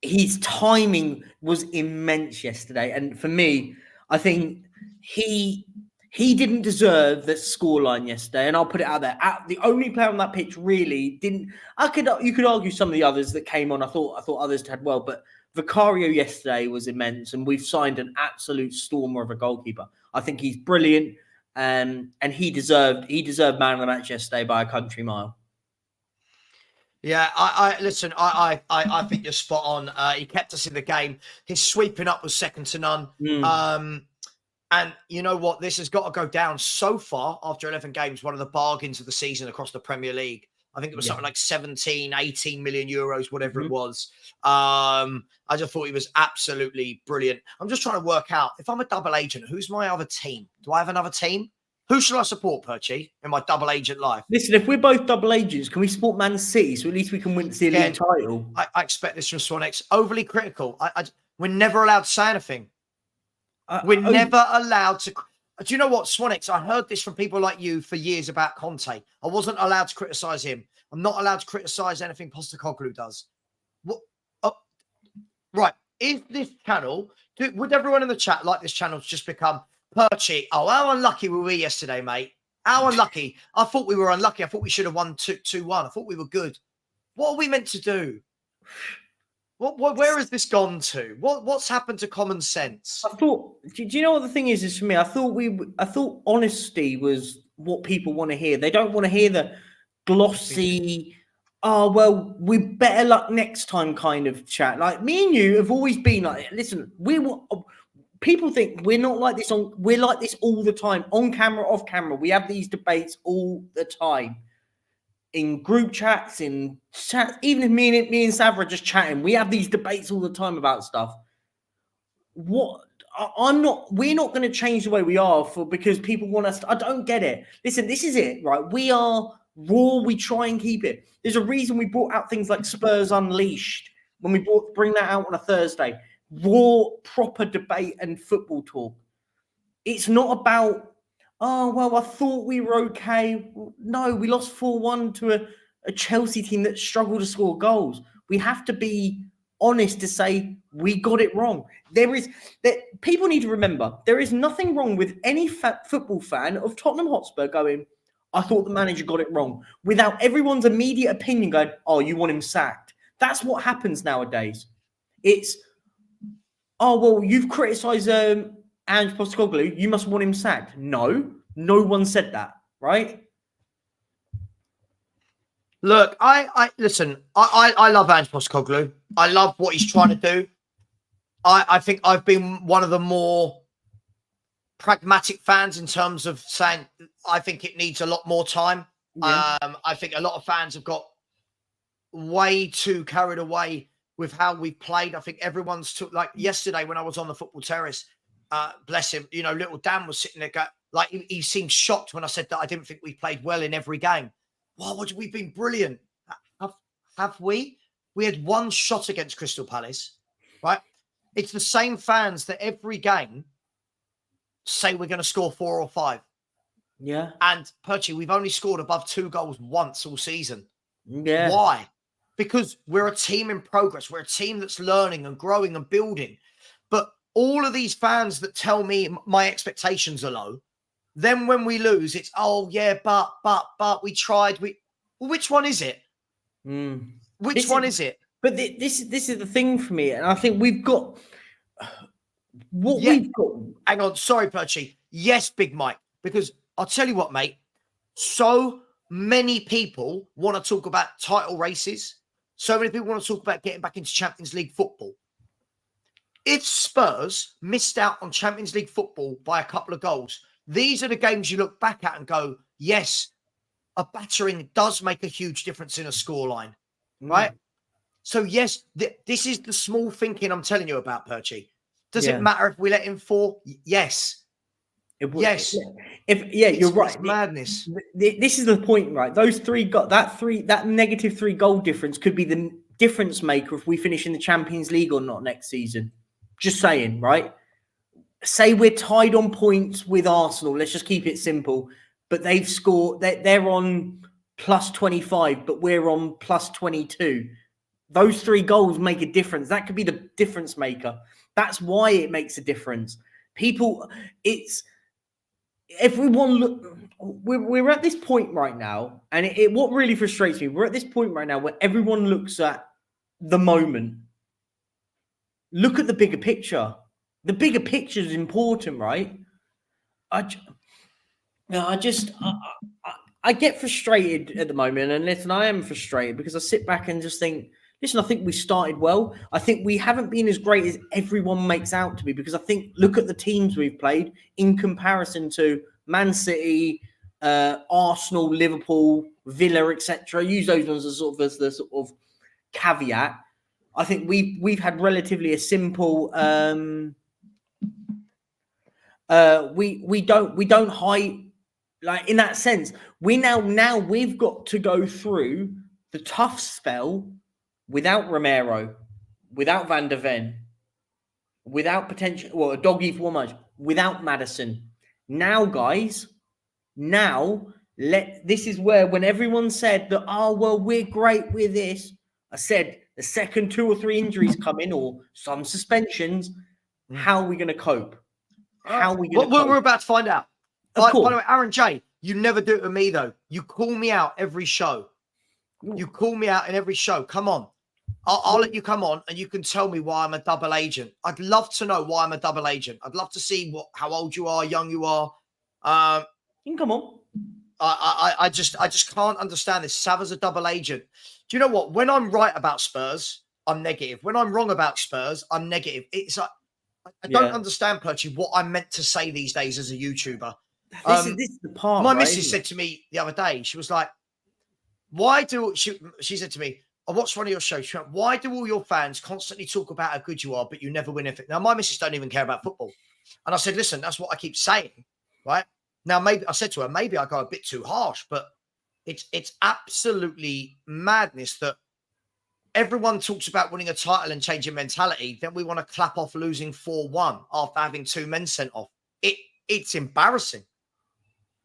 His timing was immense yesterday, and for me, I think he didn't deserve the scoreline yesterday. And I'll put it out there. The only player on that pitch really didn't. You could argue some of the others that came on. I thought others had well, but Vicario yesterday was immense, and we've signed an absolute stormer of a goalkeeper. I think he's brilliant, and he deserved man of the match yesterday by a country mile. Yeah, I listen. I think you're spot on. He kept us in the game. His sweeping up was second to none. And you know what? This has got to go down. So far, after 11 games, one of the bargains of the season across the Premier League. I think it was something like 17, 18 million euros, whatever it was. I just thought he was absolutely brilliant. I'm just trying to work out, if I'm a double agent, who's my other team? Do I have another team? Who should I support, Perchy, in my double agent life? Listen, if we're both double agents, can we support Man City so at least we can win the league title? I expect this from Swanx. Overly critical. We're never allowed to say anything. We're never allowed to. Do you know what, Swanx? I heard this from people like you for years about Conte. I wasn't allowed to criticize him. I'm not allowed to criticize anything Postecoglou does. What? Right. Is this channel, would everyone in the chat like this channel to just become Perchy? Oh, how unlucky were we yesterday, mate? How unlucky. I thought we were unlucky. I thought we should have won 2-1. I thought we were good. What are we meant to do? Where has this gone to? What's happened to common sense? I thought. Do you know what the thing is for me? I thought honesty was what people want to hear. They don't want to hear the glossy. Oh well, we better luck next time kind of chat. Like me and you have always been like, listen, people think we're not like this we're like this all the time, on camera, off camera. We have these debates all the time. In group chats, in chat, even if me and Savva are just chatting, we have these debates all the time about stuff. We're not going to change the way we are because people want us to, I don't get it. Listen, this is it, right? We are raw, we try and keep it. There's a reason we brought out things like Spurs Unleashed when we bring that out on a Thursday. Raw, proper debate and football talk. It's not about, oh, well, I thought we were okay. No, we lost 4-1 to a Chelsea team that struggled to score goals. We have to be honest to say we got it wrong. People need to remember, there is nothing wrong with any football fan of Tottenham Hotspur going, I thought the manager got it wrong, without everyone's immediate opinion going, oh, you want him sacked. That's what happens nowadays. It's, oh, well, you've criticised Postecoglou, you must want him sacked. No one said that, right? Look, listen, I love Ange Postecoglou. I love what he's trying to do. I think I've been one of the more pragmatic fans in terms of saying I think it needs a lot more time. Yeah. I think a lot of fans have got way too carried away with how we've played. I think everyone's took, like yesterday when I was on the football terrace, bless him, little Dan was sitting there like he seemed shocked when I said that I didn't think we played well in every game. Wow, we've been brilliant. Have we? We had one shot against Crystal Palace, right? It's the same fans that every game say we're going to score 4 or 5. Yeah. And Perchy, we've only scored above 2 goals once all season. Yeah. Why? Because we're a team in progress. We're a team that's learning and growing and building. But all of these fans that tell me my expectations are low, then when we lose, it's, oh, yeah, but we tried. Well, which one is it? Which one is it? But this is the thing for me. And I think we've got we've got. Hang on. Sorry, Perchy. Yes, Big Mike. Because I'll tell you what, mate. So many people want to talk about title races. So many people want to talk about getting back into Champions League football. If Spurs missed out on Champions League football by a couple of goals, these are the games you look back at and go, yes, a battering does make a huge difference in a scoreline, right? So, yes, this is the small thinking I'm telling you about, Perchy. Does it matter if we let in 4? Yes. Yes. You're right. It's madness. This is the point, right? Those that negative 3 goal difference could be the difference maker if we finish in the Champions League or not next season. Just saying, right? Say we're tied on points with Arsenal. Let's just keep it simple. But they've scored. They're on plus 25, but we're on plus 22. Those 3 goals make a difference. That could be the difference maker. That's why it makes a difference. Everyone look. We're at this point right now, and what really frustrates me. We're at this point right now where everyone looks at the moment. Look at the bigger picture. The bigger picture is important, right? I get frustrated at the moment, and listen, I am frustrated because I sit back and just think, listen, I think we started well. I think we haven't been as great as everyone makes out to be, because I think, look at the teams we've played in comparison to Man City, Arsenal, Liverpool, Villa, etc. Use those ones as the sort of caveat. I think we've had relatively a simple. We don't hide, like, in that sense. We now we've got to go through the tough spell without Romero, without Van der Ven, without a doggy for 1 month, without Maddison. Now, guys, this is where, when everyone said that, oh well, we're great with this, I said the second 2 or 3 injuries come in, or some suspensions, how are we going to cope? How are we going to cope? We're about to find out. Of course. By the way, Aaron J, you never do it with me, though. You call me out every show. You call me out in every show. Come on. I'll let you come on and you can tell me why I'm a double agent. I'd love to know why I'm a double agent. I'd love to see how old you are, young you are. You can come on. I just can't understand this. Savva's a double agent. Do you know what? When I'm right about Spurs, I'm negative. When I'm wrong about Spurs, I'm negative. It's like, I don't understand, Perchy, what I'm meant to say these days as a YouTuber. This is the part. My missus said to me the other day, she was like, she said to me, I watched one of your shows. She went, why do all your fans constantly talk about how good you are, but you never win anything? Now, my missus don't even care about football. And I said, listen, that's what I keep saying, right? Now, maybe I said to her, maybe I go a bit too harsh, but it's absolutely madness that everyone talks about winning a title and changing mentality. Then we want to clap off losing 4-1 after having 2 men sent off. It's embarrassing.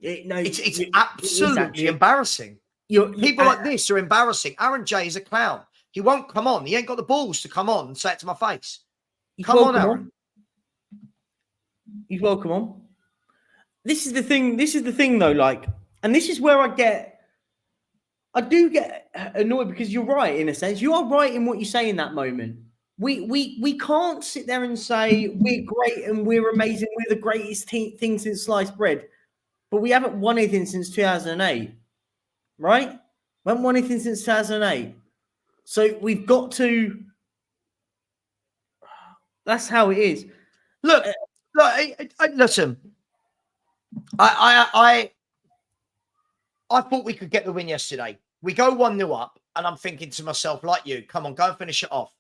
It's absolutely embarrassing. People like this are embarrassing. Aaron J is a clown. He won't come on. He ain't got the balls to come on and say it to my face. Come on, Aaron. He's welcome on. This is the thing, though. Like, and this is where I do get annoyed, because you're right in a sense. You are right in what you say in that moment. We can't sit there and say we're great and we're amazing. We're the greatest thing since sliced bread, but we haven't won anything since 2008. Right? We haven't won anything since 2008. So we've got to. That's how it is. Look, listen. I thought we could get the win yesterday. We go 1-0 up, and I'm thinking to myself, like you, come on, go and finish it off.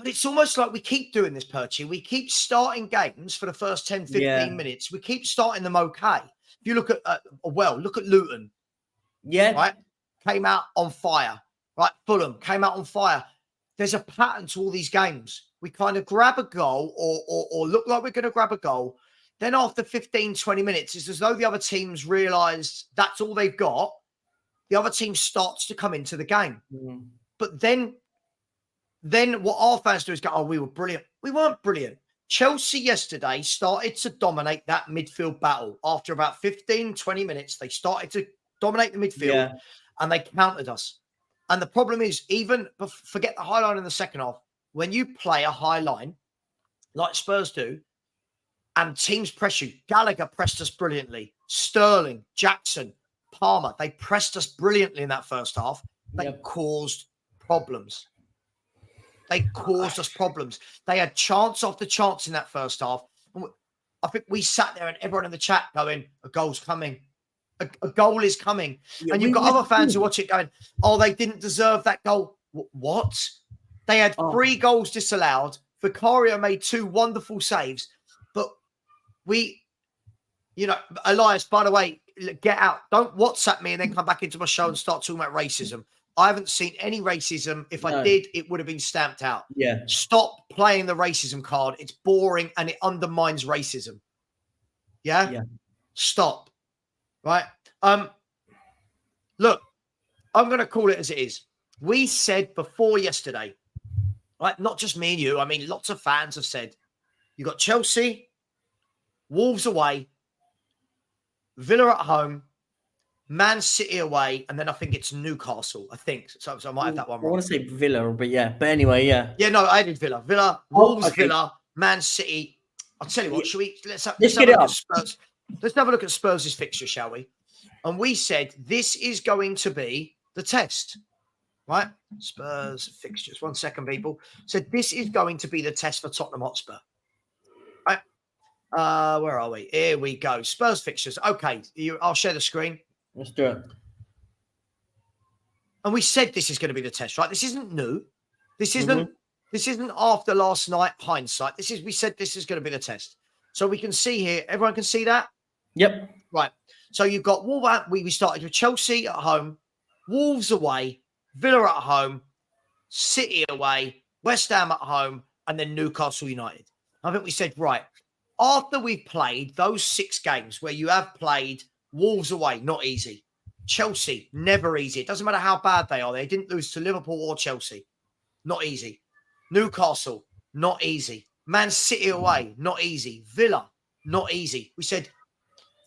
But it's almost like we keep doing this, Perchy. We keep starting games for the first 10, 15 minutes. We keep starting them okay. If you look at, look at Luton. Yeah. Right? Came out on fire. Right? Fulham came out on fire. There's a pattern to all these games. We kind of grab a goal or look like we're going to grab a goal. Then after 15, 20 minutes, it's as though the other teams realised that's all they've got. The other team starts to come into the game. Mm. But then what our fans do is go, oh, we were brilliant. We weren't brilliant. Chelsea yesterday started to dominate that midfield battle. After about 15, 20 minutes, they started to dominate the midfield and they countered us. And the problem is, even forget the high line in the second half, when you play a high line like Spurs do, and teams press you, Gallagher pressed us brilliantly. Sterling, Jackson, Palmer, they pressed us brilliantly in that first half. They caused problems. They caused us problems. They had chance after chance in that first half. I think we sat there and everyone in the chat going, a goal's coming. A goal is coming. And you've got other fans who watch it going, oh, they didn't deserve that goal. What? They had 3 goals disallowed. Vicario made 2 wonderful saves. But Elias, by the way, get out. Don't WhatsApp me and then come back into my show and start talking about racism. I haven't seen any racism. If I did, it would have been stamped out. Yeah. Stop playing the racism card. It's boring and it undermines racism. Yeah? Yeah. Stop. Right? Look, I'm going to call it as it is. We said before yesterday, right? Not just me and you. I mean, lots of fans have said, you got Chelsea, Wolves away, Villa at home, Man City away, and then I think it's Newcastle. I think so. I might have that one wrong. I want to say Villa, but yeah. But anyway, yeah. Yeah, no, I did Villa. Wolves, Villa, Man City. I'll tell you what. Should we? Let's have get it up. Spurs. Let's have a look at Spurs' fixture, shall we? And we said this is going to be the test, right? Spurs fixtures. 1 second, people. So this is going to be the test for Tottenham Hotspur, right? Where are we? Here we go. Spurs fixtures. Okay, I'll share the screen. Let's do it. And we said this is going to be the test, right? This isn't new. This isn't. This isn't after last night hindsight. We said this is going to be the test. So we can see here. Everyone can see that. Yep. Right. So you've got Wolves. We started with Chelsea at home, Wolves away, Villa at home, City away, West Ham at home, and then Newcastle United. I think we said, right, after we've played those 6 games where you have played Wolves away, not easy. Chelsea, never easy. It doesn't matter how bad they are. They didn't lose to Liverpool or Chelsea. Not easy. Newcastle, not easy. Man City away, not easy. Villa, not easy. We said,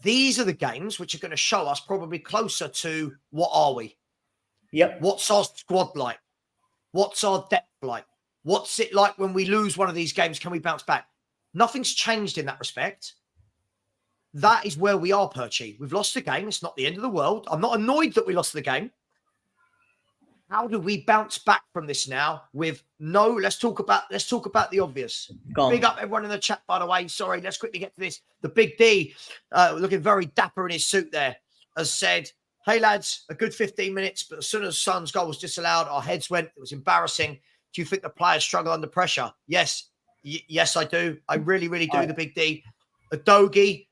these are the games which are going to show us probably closer to what are we? Yep. What's our squad like? What's our depth like? What's it like when we lose one of these games? Can we bounce back? Nothing's changed in that respect. That is where we are, Perchy. We've lost the game. It's not the end of the world. I'm not annoyed that we lost the game. How do we bounce back from this now with no, let's talk about the obvious. Big up everyone in the chat, by the way. Sorry, let's quickly get to this. The Big D, looking very dapper in his suit there, has said, hey lads, a good 15 minutes, but as soon as Son's goal was disallowed, our heads went. It was embarrassing. Do you think the players struggle under pressure? Yes. Yes, I do. I really, really do, the Big D. Adogi,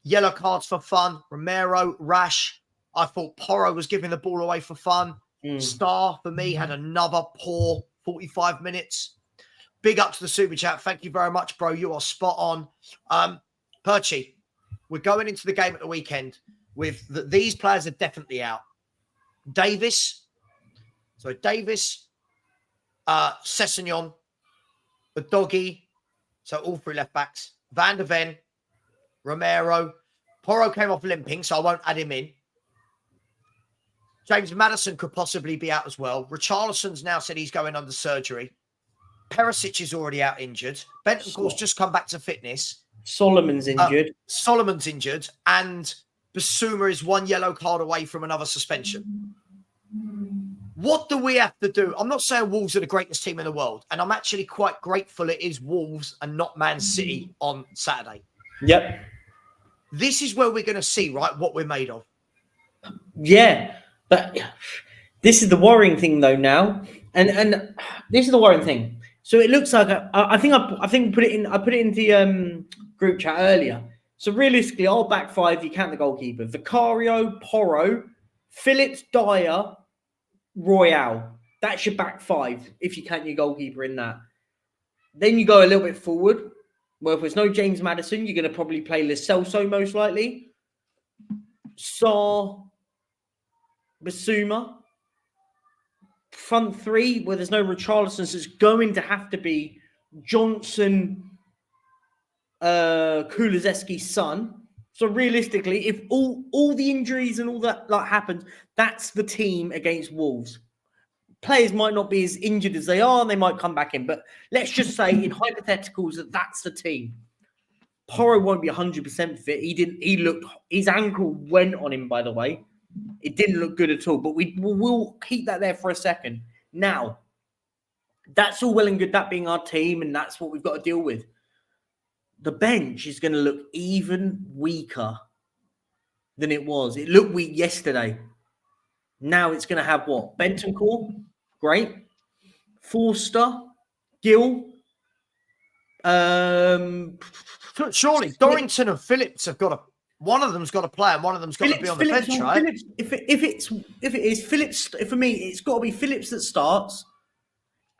yellow cards for fun. Romero, rash. I thought Porro was giving the ball away for fun. Star, for me, had another poor 45 minutes. Big up to the super chat. Thank you very much, bro. You are spot on. Perchy, we're going into the game at the weekend with these players are definitely out. Davis, Sessegnon, Udogie, so all 3 left backs. Van der Ven, Romero. Porro came off limping, so I won't add him in. James Maddison could possibly be out as well. Richarlison's now said he's going under surgery. Perisic is already out injured. Bentancur's just come back to fitness. Solomon's injured. And Basuma is 1 yellow card away from another suspension. What do we have to do? I'm not saying Wolves are the greatest team in the world, and I'm actually quite grateful it is Wolves and not Man City on Saturday. Yep. This is where we're going to see, right, what we're made of. Yeah. But this is the worrying thing, though, now. And this is the worrying thing. So it looks like I think put it in. I put it in the group chat earlier. So realistically, our back five, you count the goalkeeper: Vicario, Porro, Phillips, Dyer, Royale. That's your back five if you count your goalkeeper in that. Then you go a little bit forward. Well, if there's no James Maddison, you're going to probably play Lo Celso most likely. Saw, Basuma. Front three, where there's no Richarlison, so it's going to have to be Johnson, Kulusevski's son. So realistically, if all the injuries and all that happens, that's the team against Wolves. Players might not be as injured as they are, and they might come back in. But let's just say, in hypotheticals, that's the team. Porro won't be 100% fit. His ankle went on him, by the way. It didn't look good at all, but we'll keep that there for a second. Now, that's all well and good, that being our team, and that's what we've got to deal with. The bench is going to look even weaker than it was. It looked weak yesterday. Now it's going to have what? Bentancur, great. Forster, Gill. Surely Dorrington and Phillips have got to. One of them's got to play, and one of them's got to be on the bench, right? Phillips, if it is Phillips, for me, it's got to be Phillips that starts,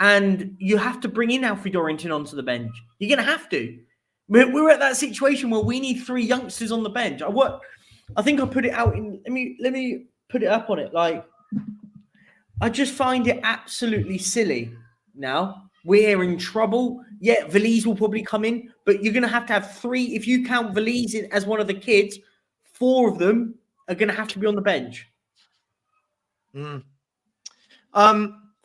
and you have to bring in Alfie Dorrington onto the bench. You're going to have to. We're at that situation where we need 3 youngsters on the bench. I think I put it out in. Let me put it up on it. Like, I just find it absolutely silly. Now we're in trouble. Yeah, Valise will probably come in, but you're going to have 3. If you count Valise in as one of the kids, 4 of them are going to have to be on the bench.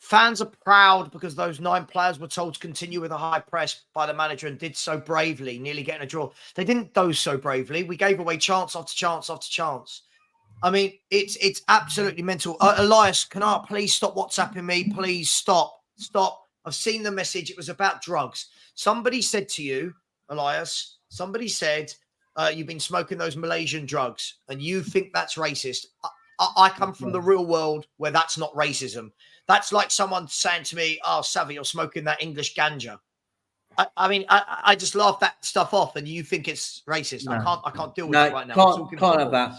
Fans are proud because those 9 players were told to continue with a high press by the manager and did so bravely, nearly getting a draw. They didn't do so bravely. We gave away chance after chance after chance. I mean, it's absolutely mental. Elias, can I please stop WhatsApping me? Please stop. I've seen the message. It was about drugs. Somebody said to you, Elias, somebody said, you've been smoking those Malaysian drugs and you think that's racist. I come from the real world where that's not racism. That's like someone saying to me, oh, Savva, you're smoking that English ganja. I mean, I just laugh that stuff off and you think it's racist. No. I can't deal with it right now. Can't have that.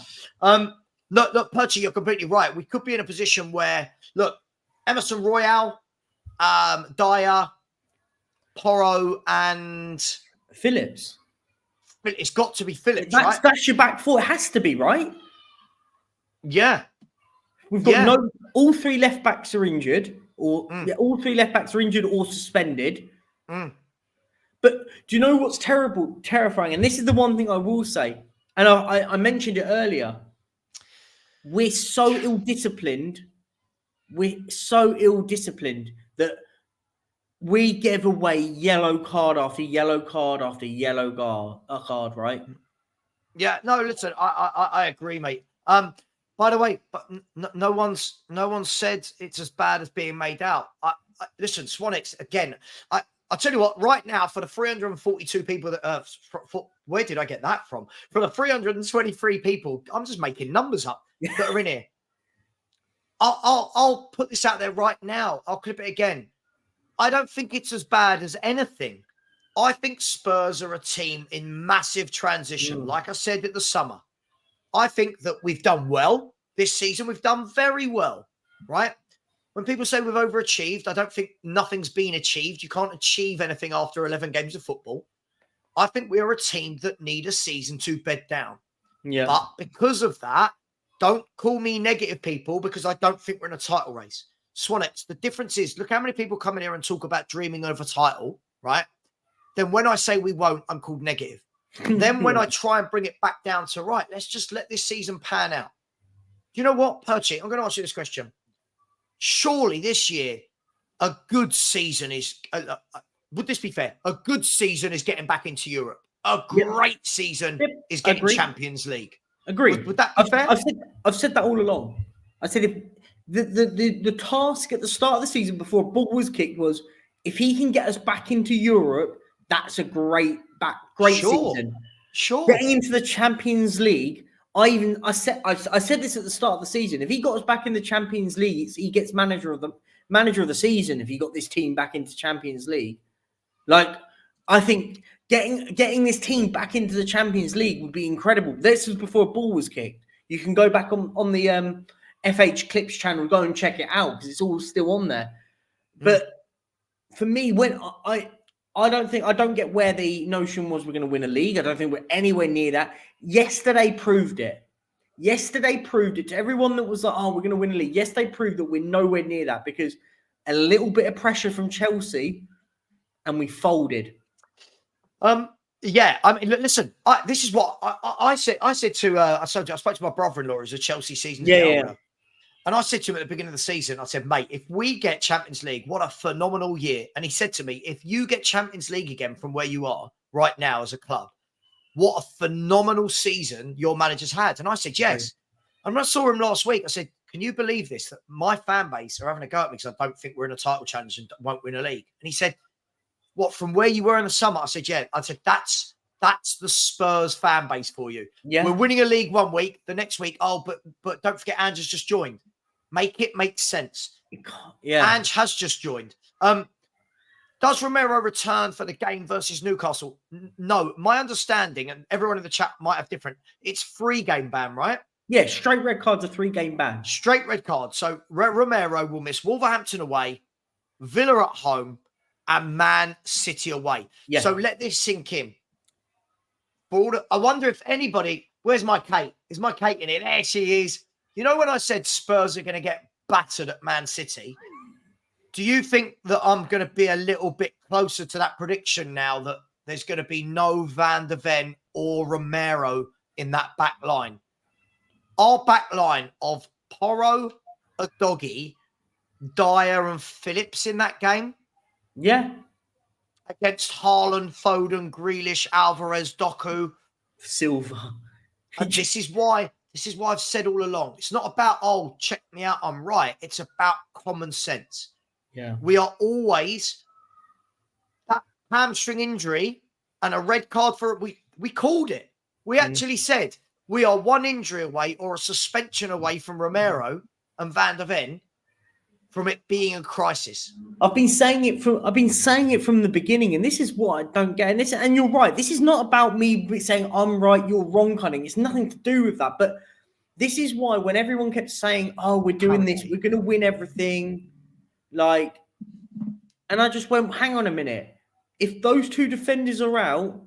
Look, Perchy, you're completely right. We could be in a position where, look, Emerson Royale, Dyer, Porro, and Phillips. It's got to be Phillips, right? That's your back 4. It has to be, right? Yeah. We've got all 3 left backs are injured, or all 3 left backs are injured or suspended. But do you know what's terrifying? And this is the one thing I will say, and I mentioned it earlier. We're so ill-disciplined. That we give away yellow card after yellow card after yellow card, right? Yeah, no, listen, I agree, mate. By the way, but no one's said it's as bad as being made out. Listen, Swanix, again, I'll tell you what, right now, for the 342 people that where did I get that from? For the 323 people, I'm just making numbers up that are in here. I'll put this out there right now. I'll clip it again. I don't think it's as bad as anything. I think Spurs are a team in massive transition. Like I said at the summer, I think that we've done well this season. We've done very well, right? When people say we've overachieved, I don't think nothing's been achieved. You can't achieve anything after 11 games of football. I think we are a team that need a season to bed down. Yeah. But because of that, don't call me negative, people, because I don't think we're in a title race. Swanets, the difference is, look how many people come in here and talk about dreaming of a title, right? Then when I say we won't, I'm called negative. Then when I try and bring it back down to, right, let's just let this season pan out. Do you know what, Perchy? I'm going to ask you this question. Surely this year, a good season is, would this be fair? A good season is getting back into Europe. A great season is getting Champions League. Agreed. Would that be fair? I've said that all along. I said if the task at the start of the season before a ball was kicked was, if he can get us back into Europe, that's a great season. Sure. Getting into the Champions League, I said this at the start of the season. If he got us back in the Champions League, he gets manager of manager of the season if you got this team back into Champions League. Like, I think getting this team back into the Champions League would be incredible. This was before a ball was kicked. You can go back on the FH Clips channel, go and check it out because it's all still on there. But for me, when I don't get where the notion was we're going to win a league. I don't think we're anywhere near that. Yesterday proved it. Yesterday proved it to everyone that was like, oh, we're going to win a league. Yesterday proved that we're nowhere near that because a little bit of pressure from Chelsea and we folded. Yeah, I mean, listen. This is what I said. I spoke to my brother-in-law, who's a Chelsea season ticket holder, and I said to him at the beginning of the season, I said, "Mate, if we get Champions League, what a phenomenal year!" And he said to me, "If you get Champions League again from where you are right now as a club, what a phenomenal season your manager's had." And I said, "Yes." And when I saw him last week, I said, "Can you believe this? That my fan base are having a go at me because I don't think we're in a title challenge and won't win a league." And he said, "What, from where you were in the summer?" I said, "Yeah." I said, that's the Spurs fan base for you. Yeah. We're winning a league one week, the next week, but don't forget Ange has just joined. Make it make sense. Yeah. Ange has just joined. Does Romero return for the game versus Newcastle? No. My understanding, and everyone in the chat might have different, it's 3-game ban, right? Yeah, straight red card's a 3-game ban. Straight red card. So Romero will miss Wolverhampton away, Villa at home, and Man City away. Yeah. So let this sink in. I wonder if anybody... Where's my Kate? Is my Kate in it? There she is. You know when I said Spurs are going to get battered at Man City? Do you think that I'm going to be a little bit closer to that prediction now that there's going to be no Van de Ven or Romero in that back line? Our back line of Porro, Udogie, Dyer and Phillips in that game? Yeah. Against Haaland, Foden, Grealish, Alvarez, Doku, Silva. And this is why I've said all along. It's not about, oh, check me out, I'm right. It's about common sense. Yeah. We are always that hamstring injury and a red card for it. We called it. We actually said we are one injury away or a suspension away from Romero and Van de Ven from it being a crisis. I've been saying it from the beginning, and this is what I don't get. And you're right. This is not about me saying I'm right, you're wrong, cunning. It's nothing to do with that. But this is why when everyone kept saying, "Oh, we're doing this, we're going to win everything," and I just went, "Hang on a minute. If those two defenders are out,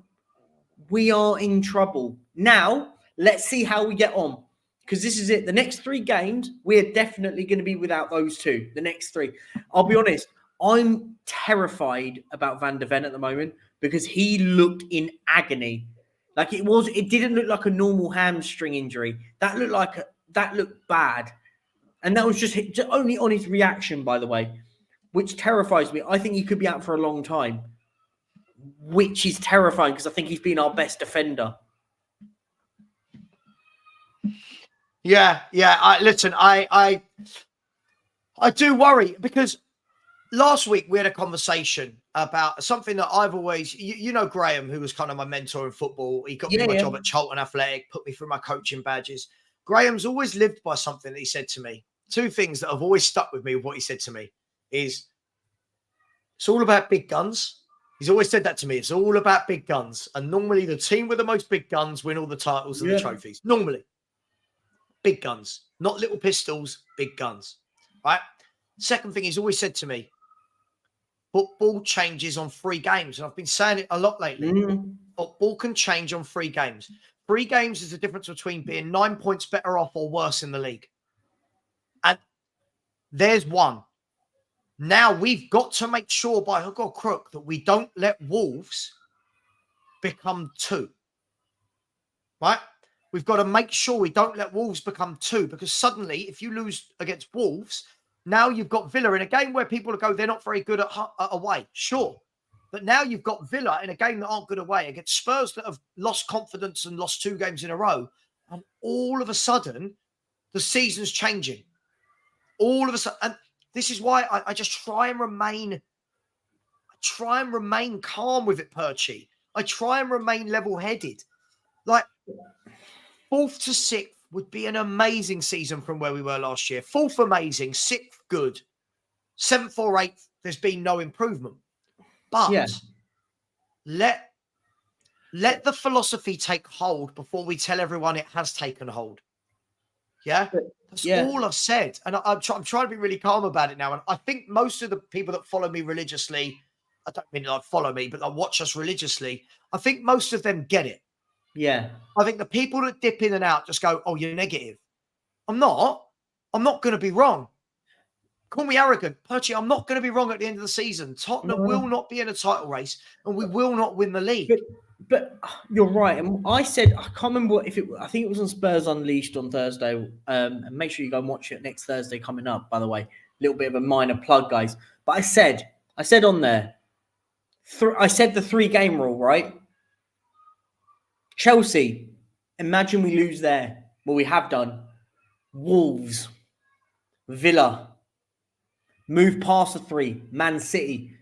we are in trouble. Now, let's see how we get on." Because this is it. The next 3 games, we're definitely going to be without those two. The next 3. I'll be honest. I'm terrified about Van de Ven at the moment because he looked in agony. It didn't look like a normal hamstring injury. That looked bad. And that was just only on his reaction, by the way, which terrifies me. I think he could be out for a long time, which is terrifying because I think he's been our best defender. Yeah. I do worry because last week we had a conversation about something that I've always, you know, Graham, who was kind of my mentor in football. He got me my job at Charlton Athletic, put me through my coaching badges. Graham's always lived by something that he said to me. 2 things that have always stuck with me with what he said to me is it's all about big guns. He's always said that to me. It's all about big guns. And normally the team with the most big guns win all the titles and the trophies. Normally. Big guns, not little pistols, big guns, right? Second thing he's always said to me, football changes on 3 games. And I've been saying it a lot lately. Football can change on 3 games. 3 games is the difference between being 9 points better off or worse in the league. And there's 1. Now we've got to make sure by hook or crook that we don't let Wolves become 2, right? We've got to make sure we don't let Wolves become 2 because suddenly if you lose against Wolves, now you've got Villa in a game where people go, they're not very good at away. Sure. But now you've got Villa in a game that aren't good away against Spurs that have lost confidence and lost 2 games in a row. And all of a sudden, the season's changing. All of a sudden. And this is why I just try and remain calm with it, Perchy. I try and remain level-headed. 4th to 6th would be an amazing season from where we were last year. 4th, amazing. 6th, good. 7th or 8th, there's been no improvement. But let the philosophy take hold before we tell everyone it has taken hold. Yeah? That's all I've said. And I'm trying to be really calm about it now. And I think most of the people that follow me religiously, I don't mean like follow me, but they watch us religiously, I think most of them get it. Yeah. I think the people that dip in and out just go, oh, you're negative. I'm not going to be wrong. Call me arrogant. Perchy, I'm not going to be wrong at the end of the season. Tottenham will not be in a title race and we will not win the league. But you're right. And I said, I can't remember if I think it was on Spurs Unleashed on Thursday. And make sure you go and watch it next Thursday coming up, by the way. A little bit of a minor plug, guys. But I said on there, I said the 3-game rule, right? Chelsea, imagine we lose there. Well, we have done. Wolves, Villa, move past the 3, Man City.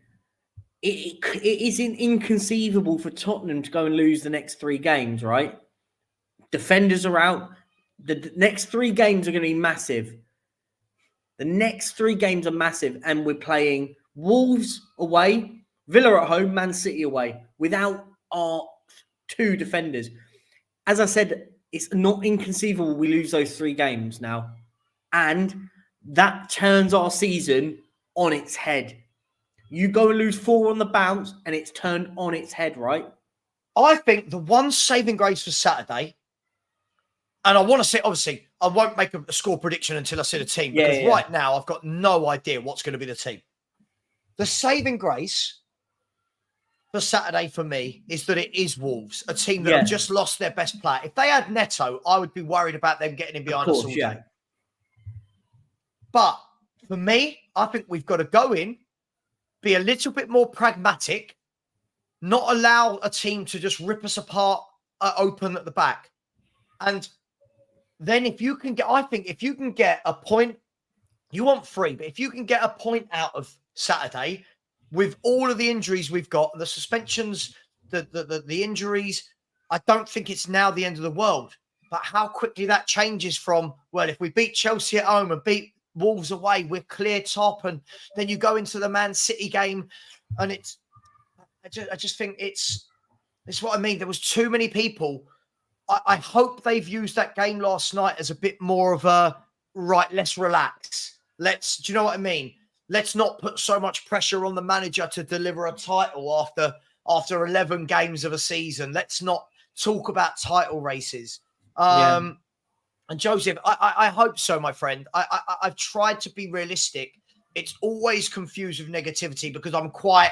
It isn't inconceivable for Tottenham to go and lose the next 3 games, right? Defenders are out. The next 3 games are going to be massive. The next 3 games are massive, and we're playing Wolves away, Villa at home, Man City away, without our 2 defenders. As I said, it's not inconceivable we lose those 3 games now. And that turns our season on its head. You go and lose 4 on the bounce, and it's turned on its head, right? I think the one saving grace for Saturday, and I want to say, obviously, I won't make a score prediction until I see the team, because right now I've got no idea what's going to be the team. The saving grace for Saturday for me is that it is Wolves, a team that have just lost their best player. If they had Neto, I would be worried about them getting in behind us all day. But for me, I think we've got to go in, be a little bit more pragmatic, not allow a team to just rip us apart open at the back. And then if you can get, I think if you can get a point, you want 3, but if you can get a point out of Saturday with all of the injuries we've got, the suspensions, the injuries, I don't think it's now the end of the world. But how quickly that changes from, well, if we beat Chelsea at home and beat Wolves away, we're clear top, and then you go into the Man City game, and I just think it's what I mean. There was too many people. I hope they've used that game last night as a bit more of a right. Let's relax. Do you know what I mean? Let's not put so much pressure on the manager to deliver a title after 11 games of a season. Let's not talk about title races. And Joseph, I hope so, my friend. I've tried to be realistic. It's always confused with negativity because I'm quite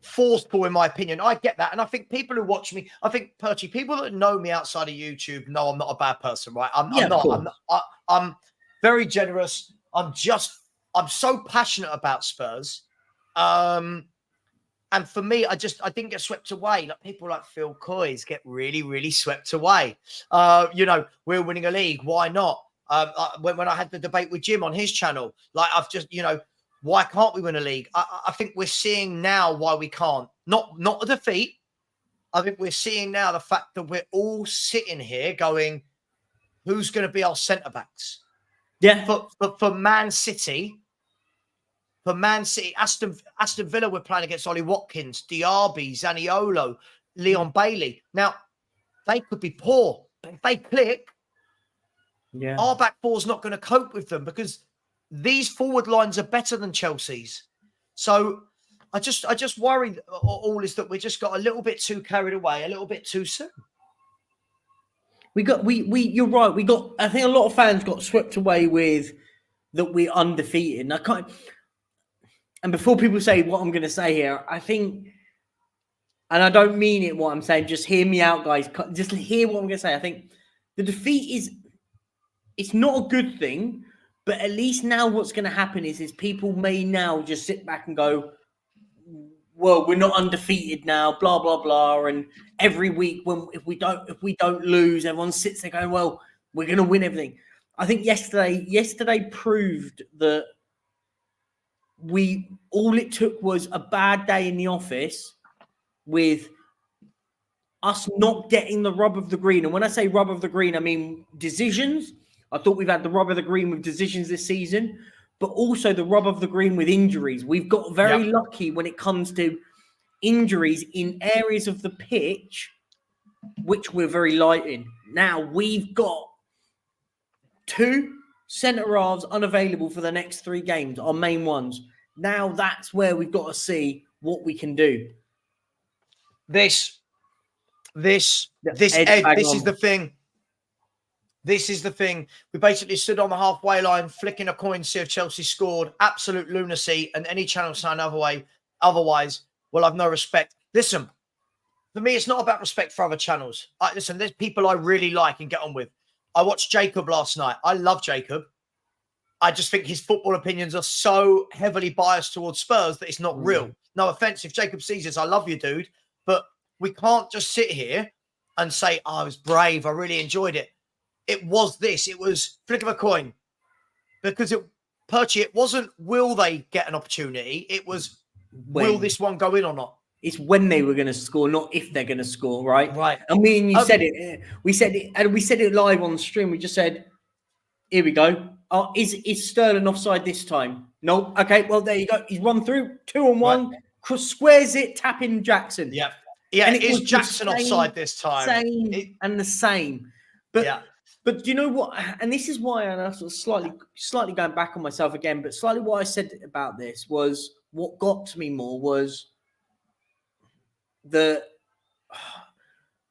forceful in my opinion. I get that. And I think people who watch me, I think, Perchy, people that know me outside of YouTube know I'm not a bad person, right? I'm very generous. I'm so passionate about Spurs. And for me, I didn't get swept away. Like people like Phil Coys get really, really swept away. We're winning a league. Why not? When I had the debate with Jim on his channel, like I've just, why can't we win a league? I think we're seeing now why we can't. Not a defeat. I think we're seeing now the fact that we're all sitting here going, who's going to be our centre backs? Yeah. For Man City. For Man City, Aston Villa, we're playing against Ollie Watkins, Diaby, Zaniolo, Leon Bailey. Now, they could be poor, but if they click, our back four's not going to cope with them because these forward lines are better than Chelsea's. So I just worry all is that we just got a little bit too carried away, a little bit too soon. You're right. I think a lot of fans got swept away with that we're undefeated. And before people say what I'm going to say here, I think, and I don't mean it what I'm saying, just hear me out, guys. Just hear what I'm going to say. I think the defeat it's not a good thing, but at least now what's going to happen is people may now just sit back and go, well, we're not undefeated now, blah, blah, blah. And every week if we don't lose, everyone sits there going, well, we're going to win everything. I think yesterday proved that all it took was a bad day in the office with us not getting the rub of the green. And when I say rub of the green, I mean decisions I thought we've had the rub of the green with decisions this season, but also the rub of the green with injuries. We've got very lucky when it comes to injuries in areas of the pitch, which we're very light in. Now, we've got 2 centre halves unavailable for the next 3 games, our main ones. Now that's where we've got to see what we can do. This is the thing. This is the thing. We basically stood on the halfway line, flicking a coin to see if Chelsea scored. Absolute lunacy. And any channel saying otherwise, well, I've no respect. Listen, for me, it's not about respect for other channels. Listen, there's people I really like and get on with. I watched Jacob last night. I love Jacob. I just think his football opinions are so heavily biased towards Spurs that it's not real. No offense. If Jacob sees this, I love you, dude. But we can't just sit here and say, I was brave. I really enjoyed it. It was this. It was flick of a coin. Because it wasn't, will they get an opportunity? It was, will this one go in or not? It's when they were going to score, not if they're going to score, right? Right. And me and you said it. We said it, and we said it live on stream. We just said, here we go. Is Sterling offside this time? No. Okay, well, there you go. He's run through 2-on-1, squares it, tapping Jackson. Yeah. Yeah, and is Jackson offside this time? The same. But do you know what? And this is why, and I'm sort of slightly going back on myself again, but slightly what I said about this was, what got to me more was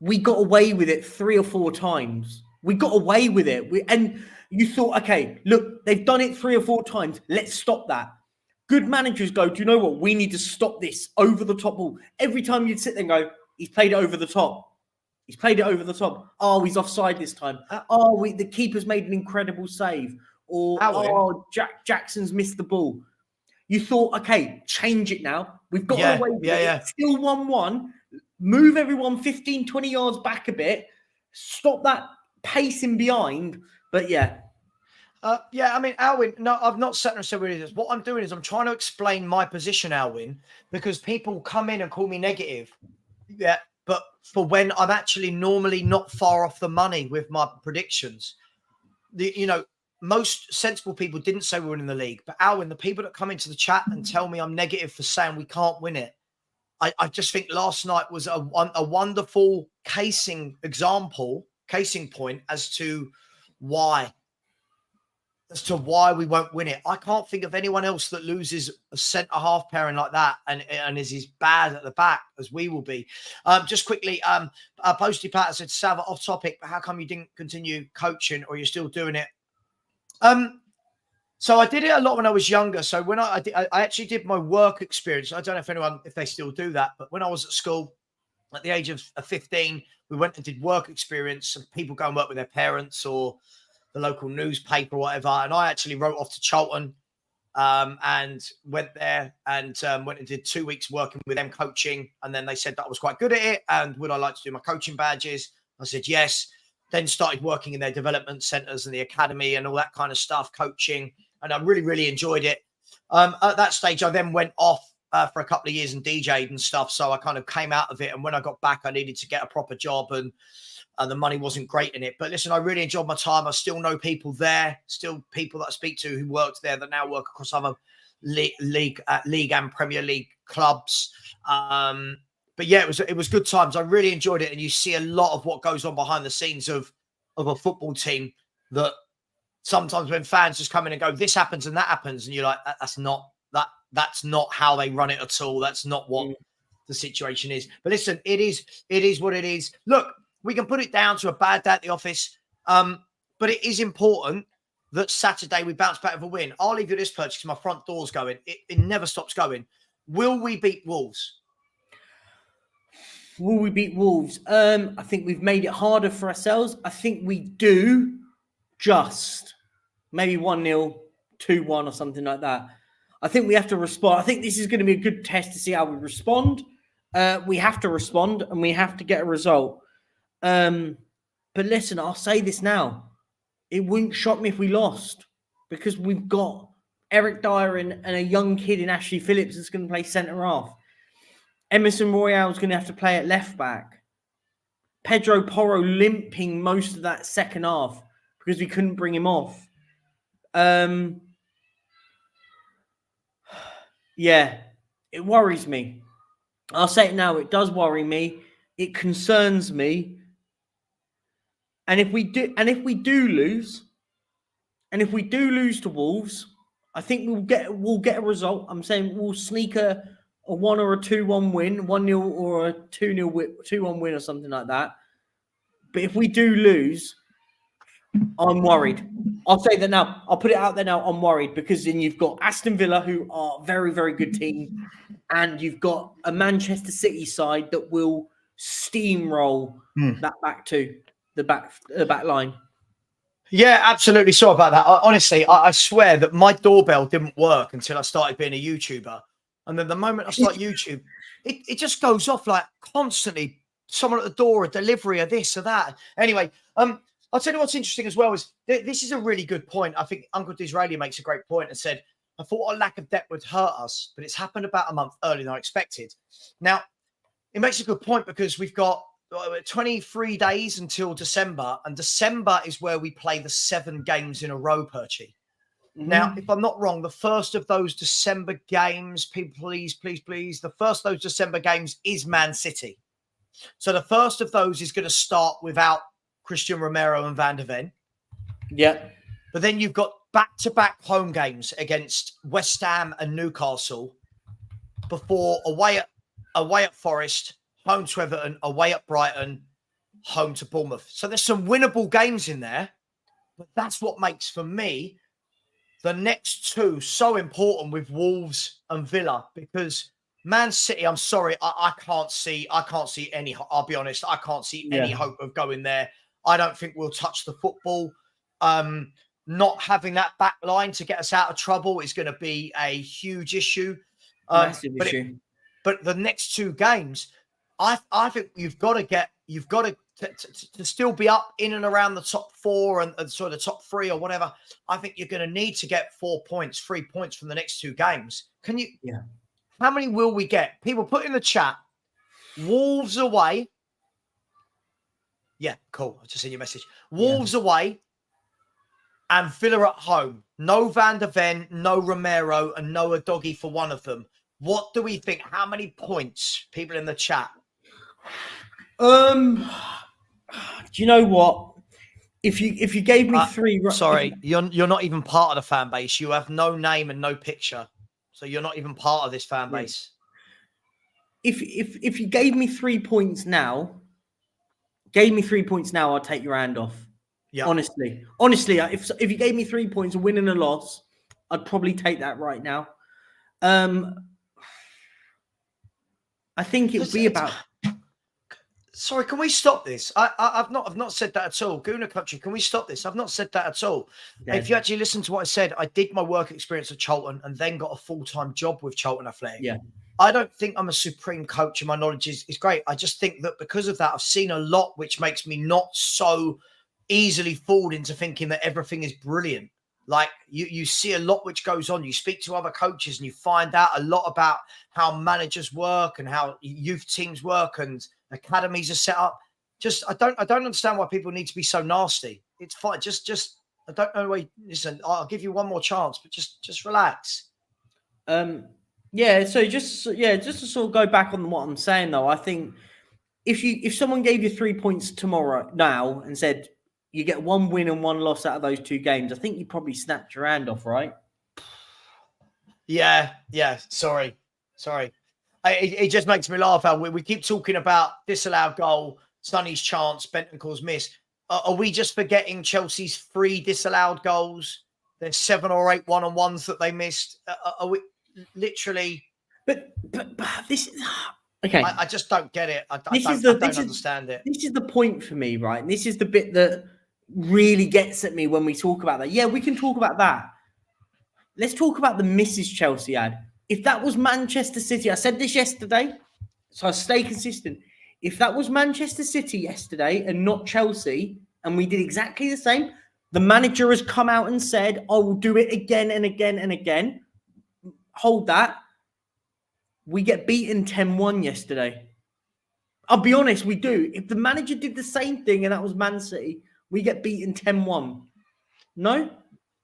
we got away with it 3 or 4 times. We got away with it. And you thought, okay, look, they've done it 3 or 4 times. Let's stop that. Good managers go, do you know what? We need to stop this over the top ball. Every time you'd sit there and go, he's played it over the top. He's played it over the top. Oh, he's offside this time. The keeper's made an incredible save. Or, Jackson's missed the ball. You thought, okay, change it now. We've got away with it. Still 1-1. Move everyone 15, 20 yards back a bit. Stop that pacing behind. But I mean, Alwyn, no, I've not sat there and said what it is. What I'm doing is I'm trying to explain my position, Alwyn, because people come in and call me negative. Yeah, but for when I'm actually normally not far off the money with my predictions. Most sensible people didn't say we're winning the league. But Alwyn, the people that come into the chat and tell me I'm negative for saying we can't win it, I just think last night was a wonderful casing point as to why we won't win it. I can't think of anyone else that loses a centre-half pairing like that and is as bad at the back as we will be. Just quickly, Posty Pat said, Savva, off topic, but how come you didn't continue coaching or you're still doing it? So I did it a lot when I was younger. So when I actually did my work experience. I don't know if they still do that, but when I was at school at the age of 15, we went and did work experience, and people go and work with their parents or the local newspaper or whatever. And I actually wrote off to Charlton and went there and went and did 2 weeks working with them coaching. And then they said that I was quite good at it. And would I like to do my coaching badges? I said, yes. Then started working in their development centres and the academy and all that kind of stuff, coaching. And I really, really enjoyed it. At that stage, I then went off for a couple of years and DJ'd and stuff. So I kind of came out of it. And when I got back, I needed to get a proper job and the money wasn't great in it. But listen, I really enjoyed my time. I still know people there, still people that I speak to who worked there that now work across other league and Premier League clubs. But yeah, it was good times. I really enjoyed it. And you see a lot of what goes on behind the scenes of a football team that sometimes when fans just come in and go, this happens and that happens. And you're like, that's not how they run it at all. That's not what the situation is. But listen, it is what it is. Look, we can put it down to a bad day at the office. But it is important that Saturday we bounce back with a win. I'll leave you this purchase. My front door's going. It never stops going. Will we beat Wolves? Will we beat Wolves? I think we've made it harder for ourselves. I think we do just maybe 1-0, 2-1 or something like that. I think we have to respond. I think this is going to be a good test to see how we respond. We have to respond and we have to get a result. But listen, I'll say this now. It wouldn't shock me if we lost because we've got Eric Dyer and a young kid in Ashley Phillips that's going to play centre-half. Emerson Royale is going to have to play at left back. Pedro Porro limping most of that second half because we couldn't bring him off. Yeah, it worries me. I'll say it now. It does worry me. It concerns me. And if we do lose to Wolves, I think we'll get a result. I'm saying we'll sneak a 1 or a 2-1 win, 1-0 or a 2-1 win or something like that. But if we do lose, I'm worried. I'll say that now. I'll put it out there now. I'm worried because then you've got Aston Villa, who are a very, very good team, and you've got a Manchester City side that will steamroll that back to the back line. Yeah, absolutely. Sorry about that. Honestly, I swear that my doorbell didn't work until I started being a YouTuber. And then the moment I start YouTube, it just goes off like constantly. Someone at the door, a delivery, or this or that. Anyway, I'll tell you what's interesting as well is this is a really good point. I think Uncle Disraeli makes a great point and said, I thought a lack of depth would hurt us, but it's happened about a month earlier than I expected. Now, it makes a good point because we've got 23 days until December, and December is where we play the 7 games in a row, Perchy. Now, if I'm not wrong, the first of those December games, people, please, the first of those December games is Man City. So the first of those is going to start without Christian Romero and Van der Ven. Yeah. But then you've got back-to-back home games against West Ham and Newcastle before away at Forest, home to Everton, away at Brighton, home to Bournemouth. So there's some winnable games in there. But that's what makes, for me, the next 2 so important with Wolves and Villa, because Man City, I'm sorry, I can't see any, I'll be honest, I can't see any hope of going there. I don't think we'll touch the football. Not having that back line to get us out of trouble is going to be a huge issue. Massive issue. But the next 2 games, I think you've got to still be up in and around the top 4 and sort of top 3 or whatever. I think you're going to need to get 3 points from the next 2 games. Can you? Yeah. How many will we get? People put in the chat, Wolves away. Yeah, cool. I've just seen your message. Wolves away and Villa at home. No Van der Ven, no Romero, and no Udogie for one of them. What do we think? How many points? People in the chat. Do you know what? If you gave me 3, sorry, you're not even part of the fan base. You have no name and no picture, so you're not even part of this fan base. If you gave me 3 points now, I'll take your hand off. Yeah. Honestly, if you gave me 3 points, a win and a loss, I'd probably take that right now. I think it would be about. Sorry, can we stop this? I've not said that at all. Gooner Country, can we stop this? I've not said that at all. Okay. If you actually listen to what I said, I did my work experience at Charlton and then got a full-time job with Charlton Athletic. Yeah. I don't think I'm a supreme coach and my knowledge is great. I just think that because of that, I've seen a lot, which makes me not so easily fooled into thinking that everything is brilliant. Like you see a lot which goes on. You speak to other coaches and you find out a lot about how managers work and how youth teams work and academies are set up. I don't understand why people need to be so nasty. It's fine. Just I don't know why. Listen, I'll give you one more chance, but just relax. Yeah. So just to sort of go back on what I'm saying though, I think if someone gave you 3 points tomorrow now and said you get 1 win and 1 loss out of those 2 games, I think you probably snapped your hand off, right? Yeah. Sorry. It just makes me laugh how we keep talking about disallowed goal, Sonny's chance, Bentancur's miss. Are we just forgetting Chelsea's 3 disallowed goals? There's 7 or 8 one-on-ones that they missed. Are we literally? But this. Okay. I just don't get it. I don't understand it. This is the point for me, right? And this is the bit that really gets at me when we talk about that. Yeah, we can talk about that. Let's talk about the misses Chelsea had. If that was Manchester City, I said this yesterday, so I stay consistent. If that was Manchester City yesterday and not Chelsea, and we did exactly the same, the manager has come out and said, I will do it again and again and again. Hold that. We get beaten 10-1 yesterday. I'll be honest, we do. If the manager did the same thing and that was Man City, we get beaten 10-1. No?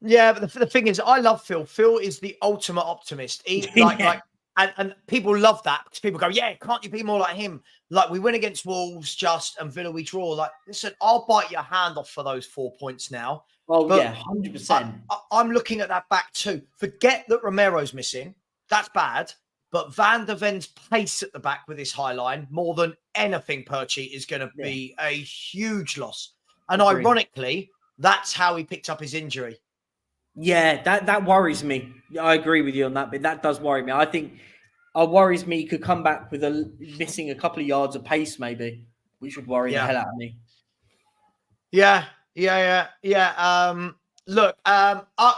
Yeah, but the thing is, I love Phil. Phil is the ultimate optimist. He Yeah. and people love that because people go, yeah, can't you be more like him? Like we win against Wolves, and Villa we draw. Like, listen, I'll bite your hand off for those 4 points now. Oh, But yeah, 100%. I'm looking at that back too. Forget that Romero's missing. That's bad. But Van der Ven's pace at the back with his high line, more than anything, Perchie, is going to be a huge loss. And Agreed. ironically, that's how he picked up his injury. Yeah, that worries me. I agree with you on that, but that does worry me. I think it worries me he could come back with missing a couple of yards of pace, maybe, which would worry the hell out of me. Yeah. Look,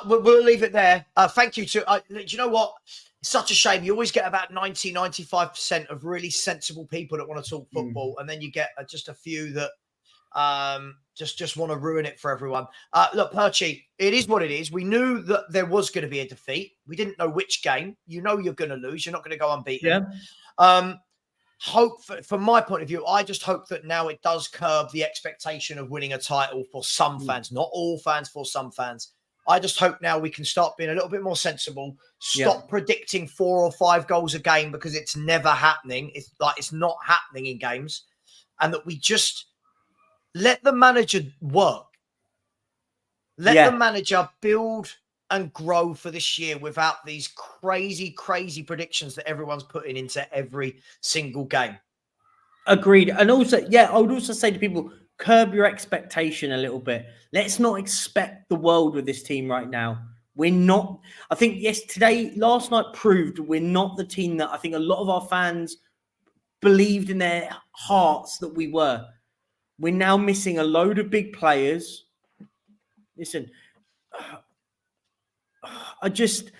we'll leave it there. Thank you to, do you know what? It's such a shame. You always get about 95% of really sensible people that want to talk football. And then you get just a few that just want to ruin it for everyone. Look, Perchie, it is what it is. We knew that there was going to be a defeat. We didn't know which game. You know you're going to lose. You're not going to go unbeaten. Yeah. Hope from my point of view, I just hope that now it does curb the expectation of winning a title for some fans, not all fans, for some fans. I just hope now we can start being a little bit more sensible, stop predicting 4 or 5 goals a game because it's never happening. It's not happening in games, and that we just let the manager work. Let the manager build and grow for this year without these crazy predictions that everyone's putting into every single game. Agreed. And also, I would also say to people, curb your expectation a little bit. Let's not expect the world with this team right now. We're not. I think, last night proved we're not the team that I think a lot of our fans believed in their hearts that we were. We're now missing a load of big players. Listen, I just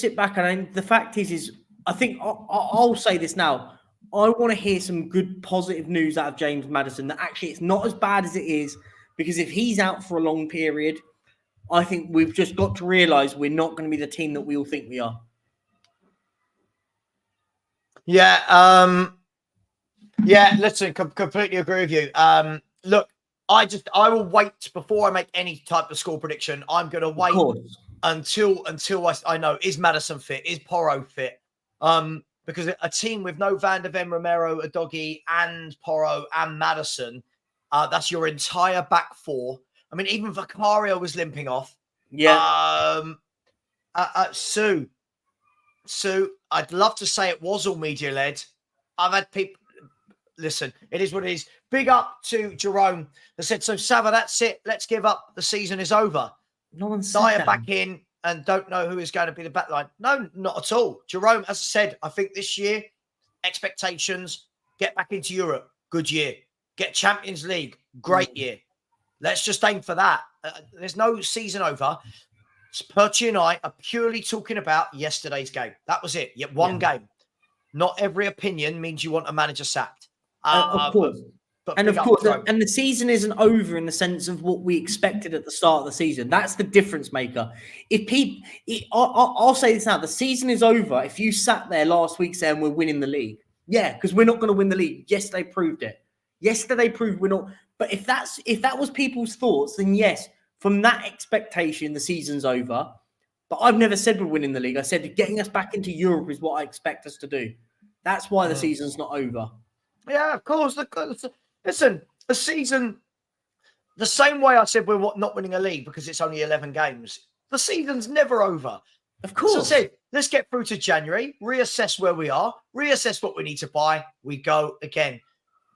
sit back and the fact is I think I'll say this now. I want to hear some good positive news out of James Maddison that actually it's not as bad as it is, because if he's out for a long period, I think we've just got to realise we're not going to be the team that we all think we are. Yeah. Listen, completely agree with you. Look, I will wait before I make any type of score prediction. I'm going to wait until I know, is Maddison fit? Is Porro fit? Because a team with no Van der Ven, Romero, Udogie, and Porro and Maddison, that's your entire back 4. I mean, even Vicario was limping off. Yeah. Sue, I'd love to say it was all media led. I've had people. Listen, it is what it is. Big up to Jerome that said, so Savva, that's it. Let's give up. The season is over. No one said Dyer that. back in and don't know who is going to be the back line. No, not at all. Jerome, as I said, I think this year, expectations, get back into Europe. Good year. Get Champions League. Great year. Let's just aim for that. There's no season over. Perchie and I are purely talking about yesterday's game. That was it. Yet one game. Not every opinion means you want a manager sacked. Of course. And the season isn't over in the sense of what we expected at the start of the season. That's the difference maker. I'll say this now, the season is over if you sat there last week saying we're winning the league. Yeah, because we're not going to win the league. Yesterday proved it. Yesterday proved we're not. But if that was people's thoughts, then yes, from that expectation, the season's over. But I've never said we're winning the league. I said getting us back into Europe is what I expect us to do. That's why the season's not over. Yeah, of course. Listen, the season, the same way I said we're not winning a league because it's only 11 games, the season's never over. Of course. So I said, let's get through to January, reassess where we are, reassess what we need to buy. We go again.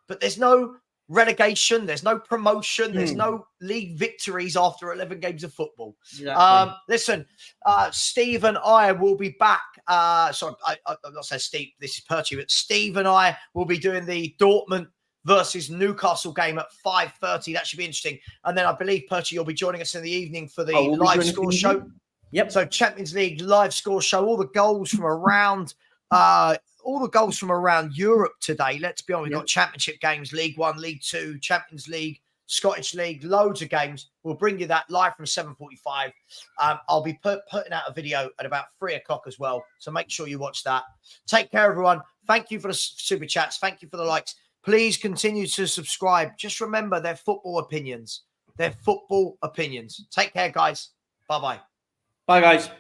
But there's no relegation. There's no promotion. There's no league victories after 11 games of football. Exactly. Listen, Steve and I will be back. Sorry, I'm not saying Steve. This is Perchie, but Steve and I will be doing the Dortmund versus Newcastle game at 5:30. That should be interesting. And then I believe, Perchie, you'll be joining us in the evening for the live score show. Yep. So Champions League live score show. All the goals from around Europe today. Let's be honest, we've got championship games, League One, League Two, Champions League, Scottish League, loads of games. We'll bring you that live from 7:45. I'll be putting out a video at about 3 o'clock as well. So make sure you watch that. Take care, everyone. Thank you for the super chats. Thank you for the likes. Please continue to subscribe. Just remember, they're football opinions. They're football opinions. Take care, guys. Bye-bye. Bye, guys.